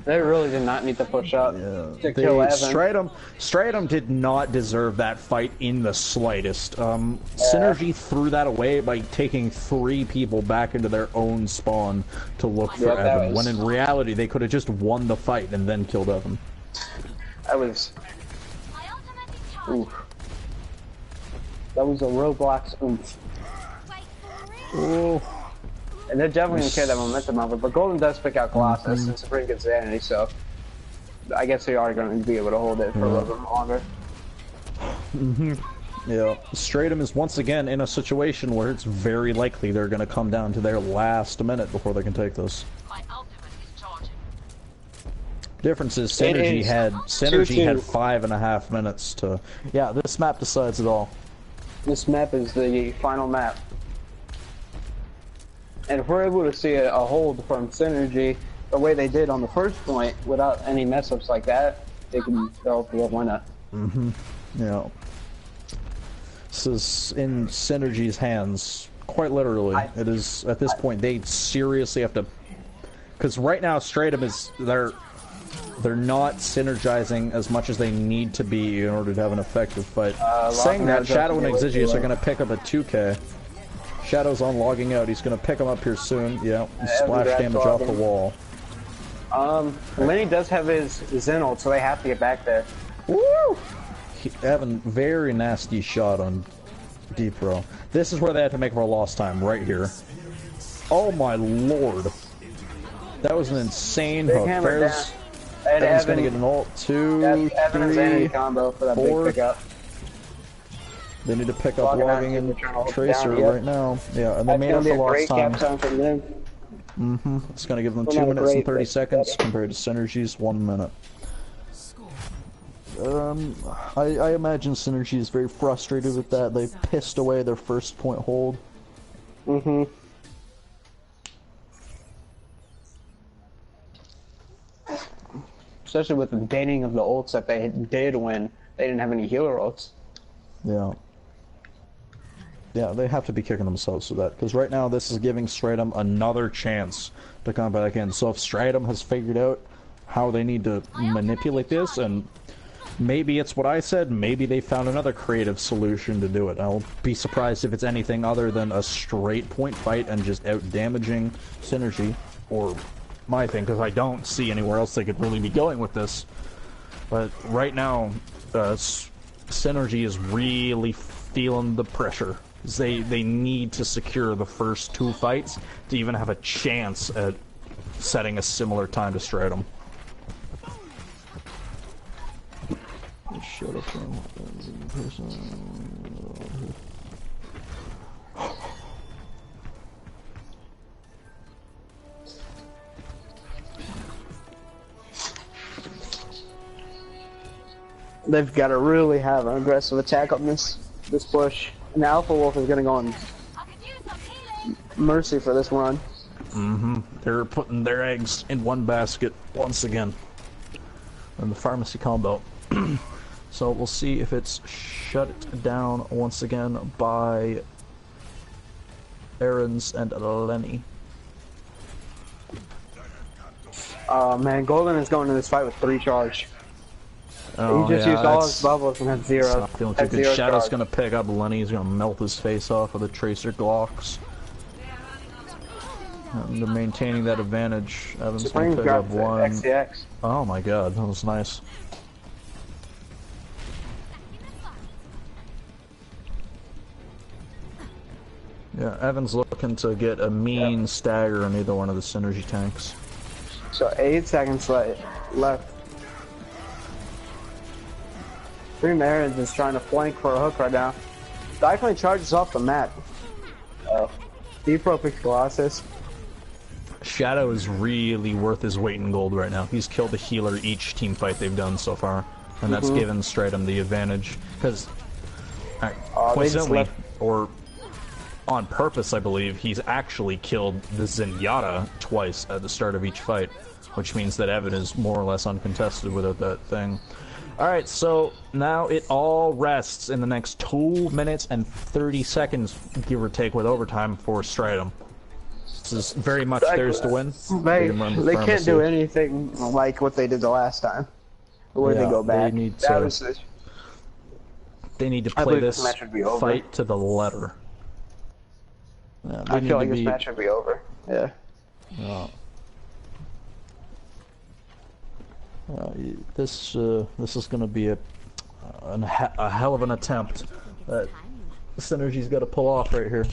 They really did not need to push up to kill Evan. Striatum did not deserve that fight in the slightest. Synergy threw that away by taking 3 people back into their own spawn to look for Evan, when in reality they could have just won the fight and then killed Evan. That was... Oof. That was a Roblox oomph. Oh. And they're definitely going to carry that momentum over, but Golden does pick out Colossus, and Supreme gets Xanady, so I guess they are going to be able to hold it for a little bit longer. Yeah, Striatum is once again in a situation where it's very likely they're going to come down to their last minute before they can take this. Difference is Synergy had 5.5 minutes to. Yeah, this map decides it all. This map is the final map. And if we're able to see a hold from Synergy the way they did on the first point, without any mess-ups like that, they'll win it. Yeah. This is in Synergy's hands, quite literally. It is, at this point, they seriously have to... Because right now, Striatum is... They're not synergizing as much as they need to be in order to have an effective fight. Saying that, Shadow and Exigeous are going to pick up a 2K. Shadow's on logging out. He's going to pick him up here soon. Yeah, splash damage off the wall. Lenny does have his Zen ult, so they have to get back there. Woo! Evan, very nasty shot on D-Pro. This is where they had to make for a lost time, right here. Oh my lord. That was an insane hook. Evan's going to get an ult. 2, Evan 3, and Xanady combo for that 4. big pickup. They need to pick up logging and Tracer right now. Yeah, and they made it for lost time. From them. It's going to give them 2 minutes and 30 seconds compared to Synergy's 1 minute. I imagine Synergy is very frustrated with that. They pissed away their first point hold. Especially with the banning of the ults that they did when they didn't have any healer ults. Yeah. Yeah, they have to be kicking themselves for that, because right now this is giving Striatum another chance to come back in. So if Striatum has figured out how they need to manipulate this, and maybe it's what I said, maybe they found another creative solution to do it. I'll be surprised if it's anything other than a straight point fight and just out-damaging Synergy, or my thing, because I don't see anywhere else they could really be going with this. But right now, Synergy is really feeling the pressure. They need to secure the first 2 fights to even have a chance at setting a similar time to Striatum. Shut up, They've got to really have an aggressive attack on this. this push. And Alpha Wolf is gonna go on Mercy for this run. They're putting their eggs in one basket once again. And the pharmacy combo. So we'll see if it's shut down once again by Aaron's and Lenny. Oh man, Golden is going to this fight with 3 charge. Oh, He just used all his bubbles and had 0. Not feeling too good. Shadow's gonna pick up Lenny. He's gonna melt his face off with the Tracer Glocks. And they're maintaining that advantage. Evan's gonna pick up 1. XTX. Oh my god, that was nice. Yeah, Evan's looking to get a mean stagger on either one of the synergy tanks. So 8 seconds left. Dream Aaron's is trying to flank for a hook right now. Cyclone charges off the mat. Oh. D-Pro picks Colossus. Shadow is really worth his weight in gold right now. He's killed a healer each team fight they've done so far. And that's given Striatum the advantage. Because, coincidentally, or on purpose I believe, he's actually killed the Zenyatta twice at the start of each fight. Which means that Evan is more or less uncontested without that thing. Alright, so now it all rests in the next 2 minutes and 30 seconds, give or take, with overtime for Striatum. This is very much theirs to win. They can't do anything like what they did the last time. Where they go back. They need to play this fight to the letter. Yeah, I feel like this match should be over. Yeah. This is going to be a hell of an attempt that Synergy's got to pull off right here.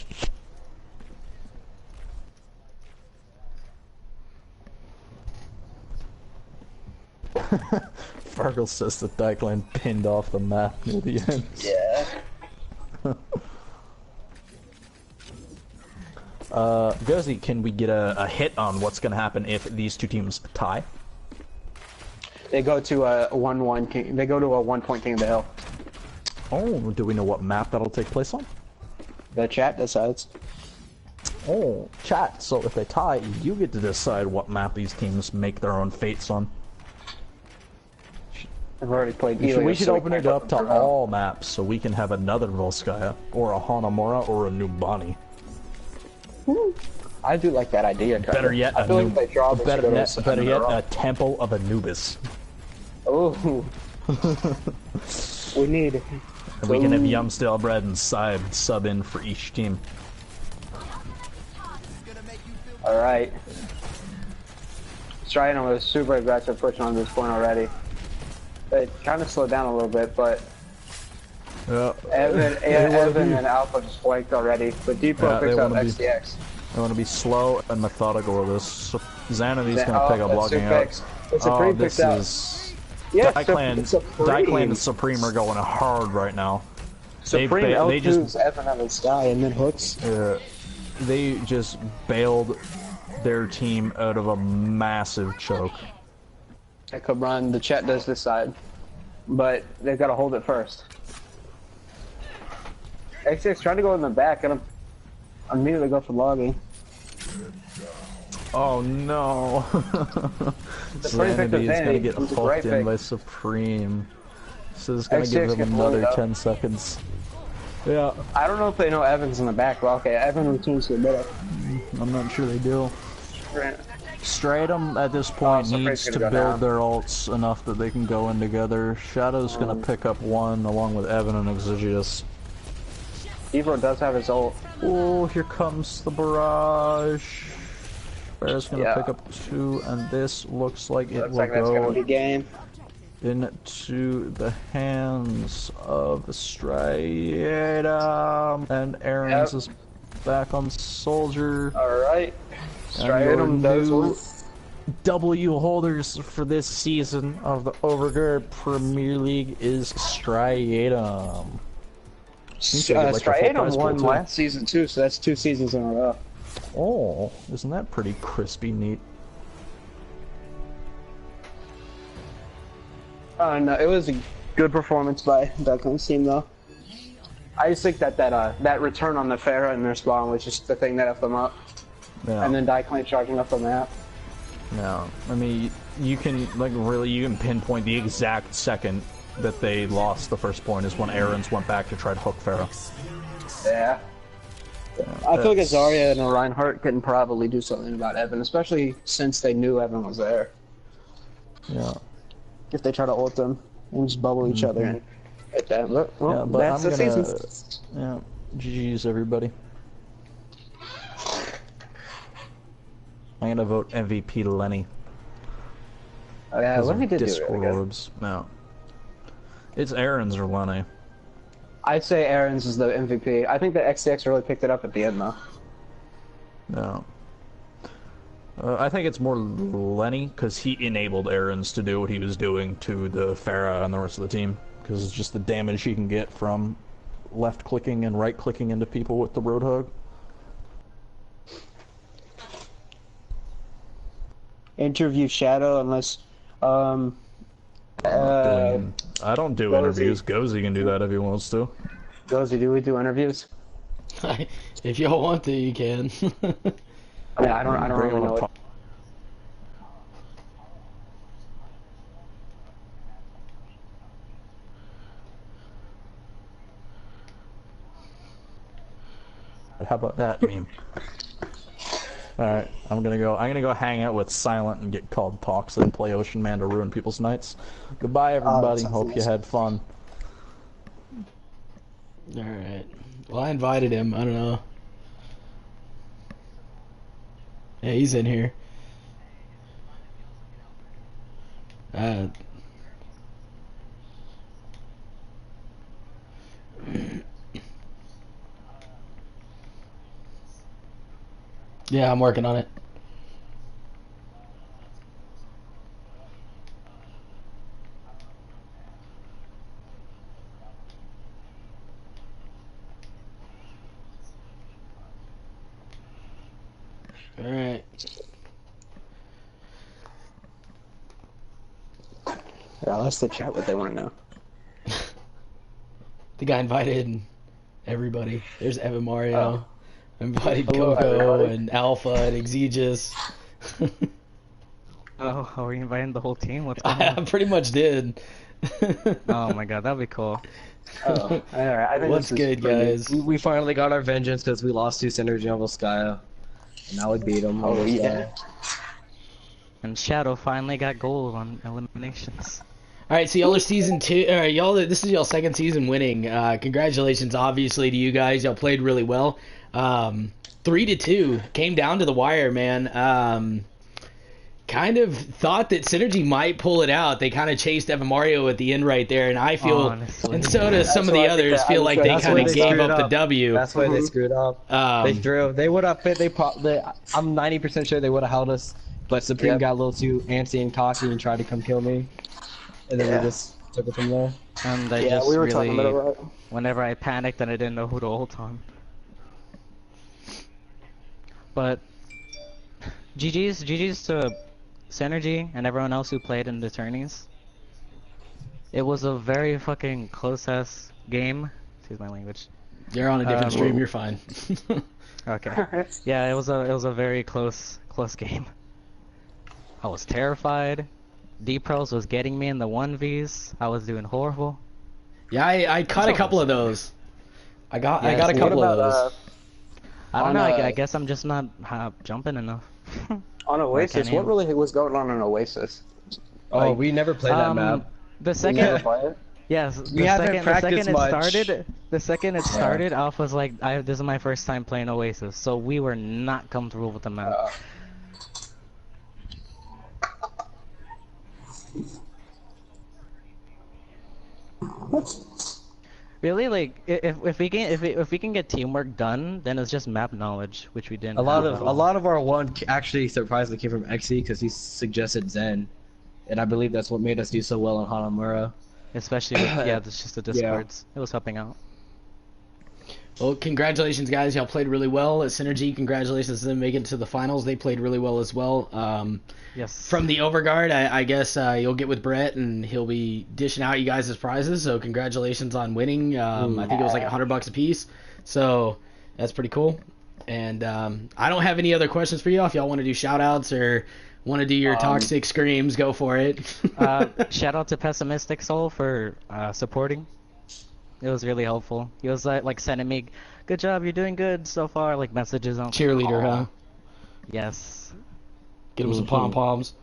Fargle says the Dykeline pinned off the map near the end. Yeah. Gozy, can we get a hit on what's going to happen if these two teams tie? They go to a 1-1 king. They go to a 1-point King of the Hill. Oh, do we know what map that'll take place on? The chat decides. Oh, chat. So if they tie, you get to decide what map these teams make their own fates on. I've already played. We should open it up to all maps so we can have another Volskaya, or a Hanamura, or a Numbani. I do like that idea. Better yet, a Temple of Anubis. Oh, we need. And we can have Yumstale Bread and sub in for each team. All right. Striatum was super aggressive pushing on this point already. It kind of slowed down a little bit, but Evan and Alpha just flanked already. But D-Pro picks up XDX. I want to be slow and methodical with this. So Xanavi's going to pick up blocking out. Oh, this is... Yeah, Dykeland and Supreme are going hard right now. Supreme L2's Evan out of the sky and then hooks. They just bailed their team out of a massive choke. I could run. The chat does this side. But they've got to hold it first. XDX trying to go in the back and I'm immediately go for logging. Oh no! Xanavi's gonna get hooked in by Supreme. So this is gonna give them another 10 seconds. Yeah. I don't know if they know Evan's in the back, but okay, Evan returns to the middle. I'm not sure they do. Striatum at this point needs to build their ults enough that they can go in together. Shadow's gonna pick up 1 along with Evan and Exigeous. Ebro does have his ult. Oh, here comes the barrage. Bear's gonna pick up 2, and this looks like it will go into the hands of Striatum. And Aaron's is back on Soldier. Alright. Striatum does one. W holders for this season of the Overguard Premier League is Striatum. Striatum won last season too, so that's 2 seasons in a row. Oh, isn't that pretty crispy neat? No, it was a good performance by Declan's team though. I just think that return on the Pharah in their spawn was just the thing that effed them up. Yeah. And then Daiklan charging up the map. No, I mean, you can, like, really, you can pinpoint the exact second that they lost the first point is when Aaron's went back to try to hook Pharah. Yeah. I feel like Azaria and Reinhardt can probably do something about Evan, especially since they knew Evan was there. Yeah. If they try to ult them and just bubble each other and hit them. Well, Yeah, but that's I'm the gonna, season. yeah, GG's everybody. I'm gonna vote MVP Lenny. Oh, yeah, let me do it. Discords. No. It's Aaron's or Lenny. I'd say Aaron's is the MVP. I think that XTX really picked it up at the end, though. No. I think it's more Lenny, because he enabled Aaron's to do what he was doing to the Pharah and the rest of the team. Because it's just the damage he can get from left-clicking and right-clicking into people with the Roadhog. Interview Shadow, unless... I don't do Gozy. interviews. Gozy can do that if he wants to. Gozy, do we do interviews? If y'all want to, you can. Yeah, I don't really know it. How about that meme? Alright, I'm gonna go hang out with Silent and get called Toxic and play Ocean Man to ruin people's nights. Goodbye everybody, hope you had fun. Alright. Well, I invited him, I don't know. Yeah, he's in here. Yeah, I'm working on it. Alright. Yeah, let's the chat what they want to know. The guy invited everybody. There's Evan Mario. Oh. Invited Hello, Coco everybody. and Alpha and Exegius. Oh, are we inviting the whole team? What's going on? I pretty much did. Oh my god, that'd be cool. Oh, alright. I think What's this is good, pretty guys? We finally got our vengeance because we lost to Synergy on Volskaya. And now we beat them. Oh, yeah. And Shadow finally got gold on eliminations. All right, so y'all are season 2. Y'all, this is y'all second season winning. Congratulations, obviously, to you guys. Y'all played really well. 3-2 came down to the wire, man. Kind of thought that Synergy might pull it out. They kind of chased Evan Mario at the end right there, and I feel, Honestly. and so does some of the why I think others, that- feel I like was they gonna- kind of that's why they gave screwed up the up. W. That's why they screwed up. They would have fit. I'm 90% sure they would have held us, but Supreme Yep. got a little too antsy and cocky and tried to come kill me, and then Yeah. we just took it from there. And I Yeah, just we were really, talking about it, right? whenever I panicked and I didn't know who to ult on. But GG's to Synergy and everyone else who played in the tourneys. It was a very fucking close ass game. Excuse my language. You're on a different stream. You're fine. Okay. Yeah, it was a very close game. I was terrified. D-Pros was getting me in the 1Vs. I was doing horrible. Yeah, I caught a couple of those. I got a couple of those. I don't On, know. I guess I'm just not jumping enough. On Oasis, can't what really was going on Oasis? Oh, Like, we never played that map. The Did you never second, play it? yes, We haven't practiced much. the second it started, Alpha was like, this is my first time playing Oasis, so we were not comfortable with the map. Really, like if we can get teamwork done, then it's just map knowledge, which we didn't. A lot have of at all. a lot of our one actually surprisingly came from Xe because he suggested Zen, and I believe that's what made us do so well on Hanamura. Especially with, yeah, it's just the discords. It was helping out. Well, congratulations, guys. Y'all played really well at Synergy. Congratulations to them making it to the finals. They played really well as well. Yes. From the Overguard, I guess you'll get with Brett, and he'll be dishing out you guys as prizes. So congratulations on winning. I think it was like $100 a piece. So that's pretty cool. And I don't have any other questions for you. If y'all want to do shout-outs or want to do your toxic screams, go for it. Shout out to Pessimistic Soul for supporting. It was really helpful. He was like sending me, "Good job, you're doing good so far," like messages on Cheerleader, huh? Yes. Get him some pom-poms.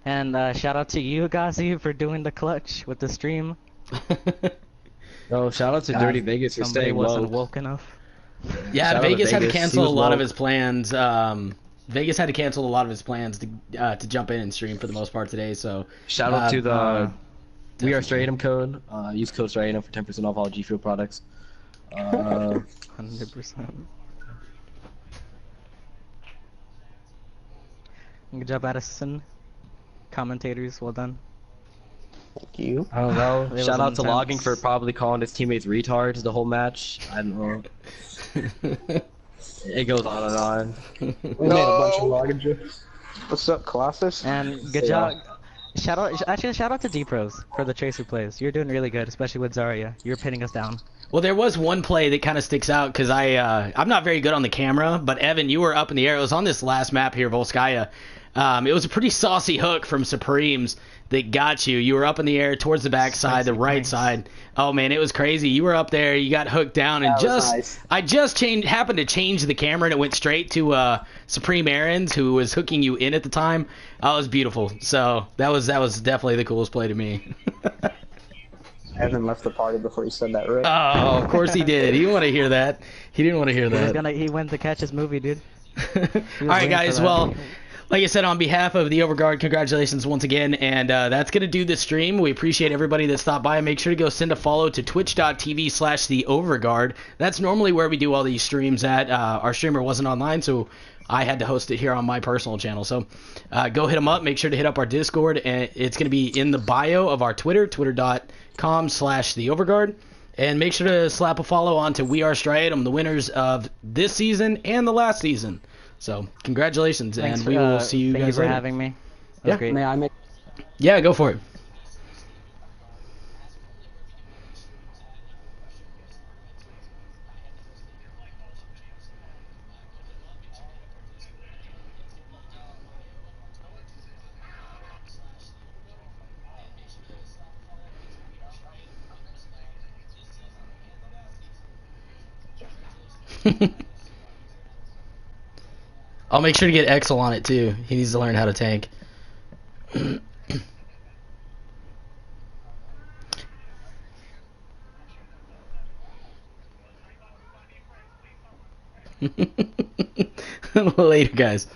And shout out to you, Gazi, for doing the clutch with the stream. Oh, shout out to Dirty Vegas for Somebody staying wasn't woke. woke enough. Yeah, Shout out to Vegas had to Vegas. cancel He a was lot of woke. his plans. Vegas had to cancel a lot of his plans to jump in and stream for the most part today. So Shout out to the We Are Striatum code. Use code Striatum for 10% off all G Fuel products. 100%. Good job, Addison. Commentators, well done. Thank you. I don't know. was Shout out to intense. Logging for probably calling his teammates retards the whole match. I don't know. It goes on and on. We made a bunch of login jokes. What's up, Colossus? And good job. Shout out to D-Pros for the Tracer plays. You're doing really good, especially with Zarya. You're pinning us down. Well, there was one play that kind of sticks out because I'm not very good on the camera, but Evan, you were up in the air. It was on this last map here, Volskaya. It was a pretty saucy hook from Supremes that got you. You were up in the air towards the backside, the right side. Oh man, it was crazy. You were up there, you got hooked down, and I just happened to change the camera, and it went straight to Supreme Aarons, who was hooking you in at the time. Oh, it was beautiful. So that was definitely the coolest play to me. Evan left the party before he said that, right? Oh, of course he did. He didn't want to hear that. He didn't want to hear that. He went to catch his movie, dude. All right, guys. Well, like I said, on behalf of the Overguard, congratulations once again. And that's going to do the stream. We appreciate everybody that stopped by. Make sure to go send a follow to twitch.tv/theoverguard. That's normally where we do all these streams at. Our streamer wasn't online, so I had to host it here on my personal channel. So go hit them up. Make sure to hit up our Discord. And it's going to be in the bio of our Twitter, twitter.com/theoverguard. And make sure to slap a follow on to We Are Striatum, the winners of this season and the last season. So, congratulations, and we will see you thank guys you for later. having me. That was great. May I make... Yeah, go for it. I'll make sure to get Exel on it too. He needs to learn how to tank. Later, guys.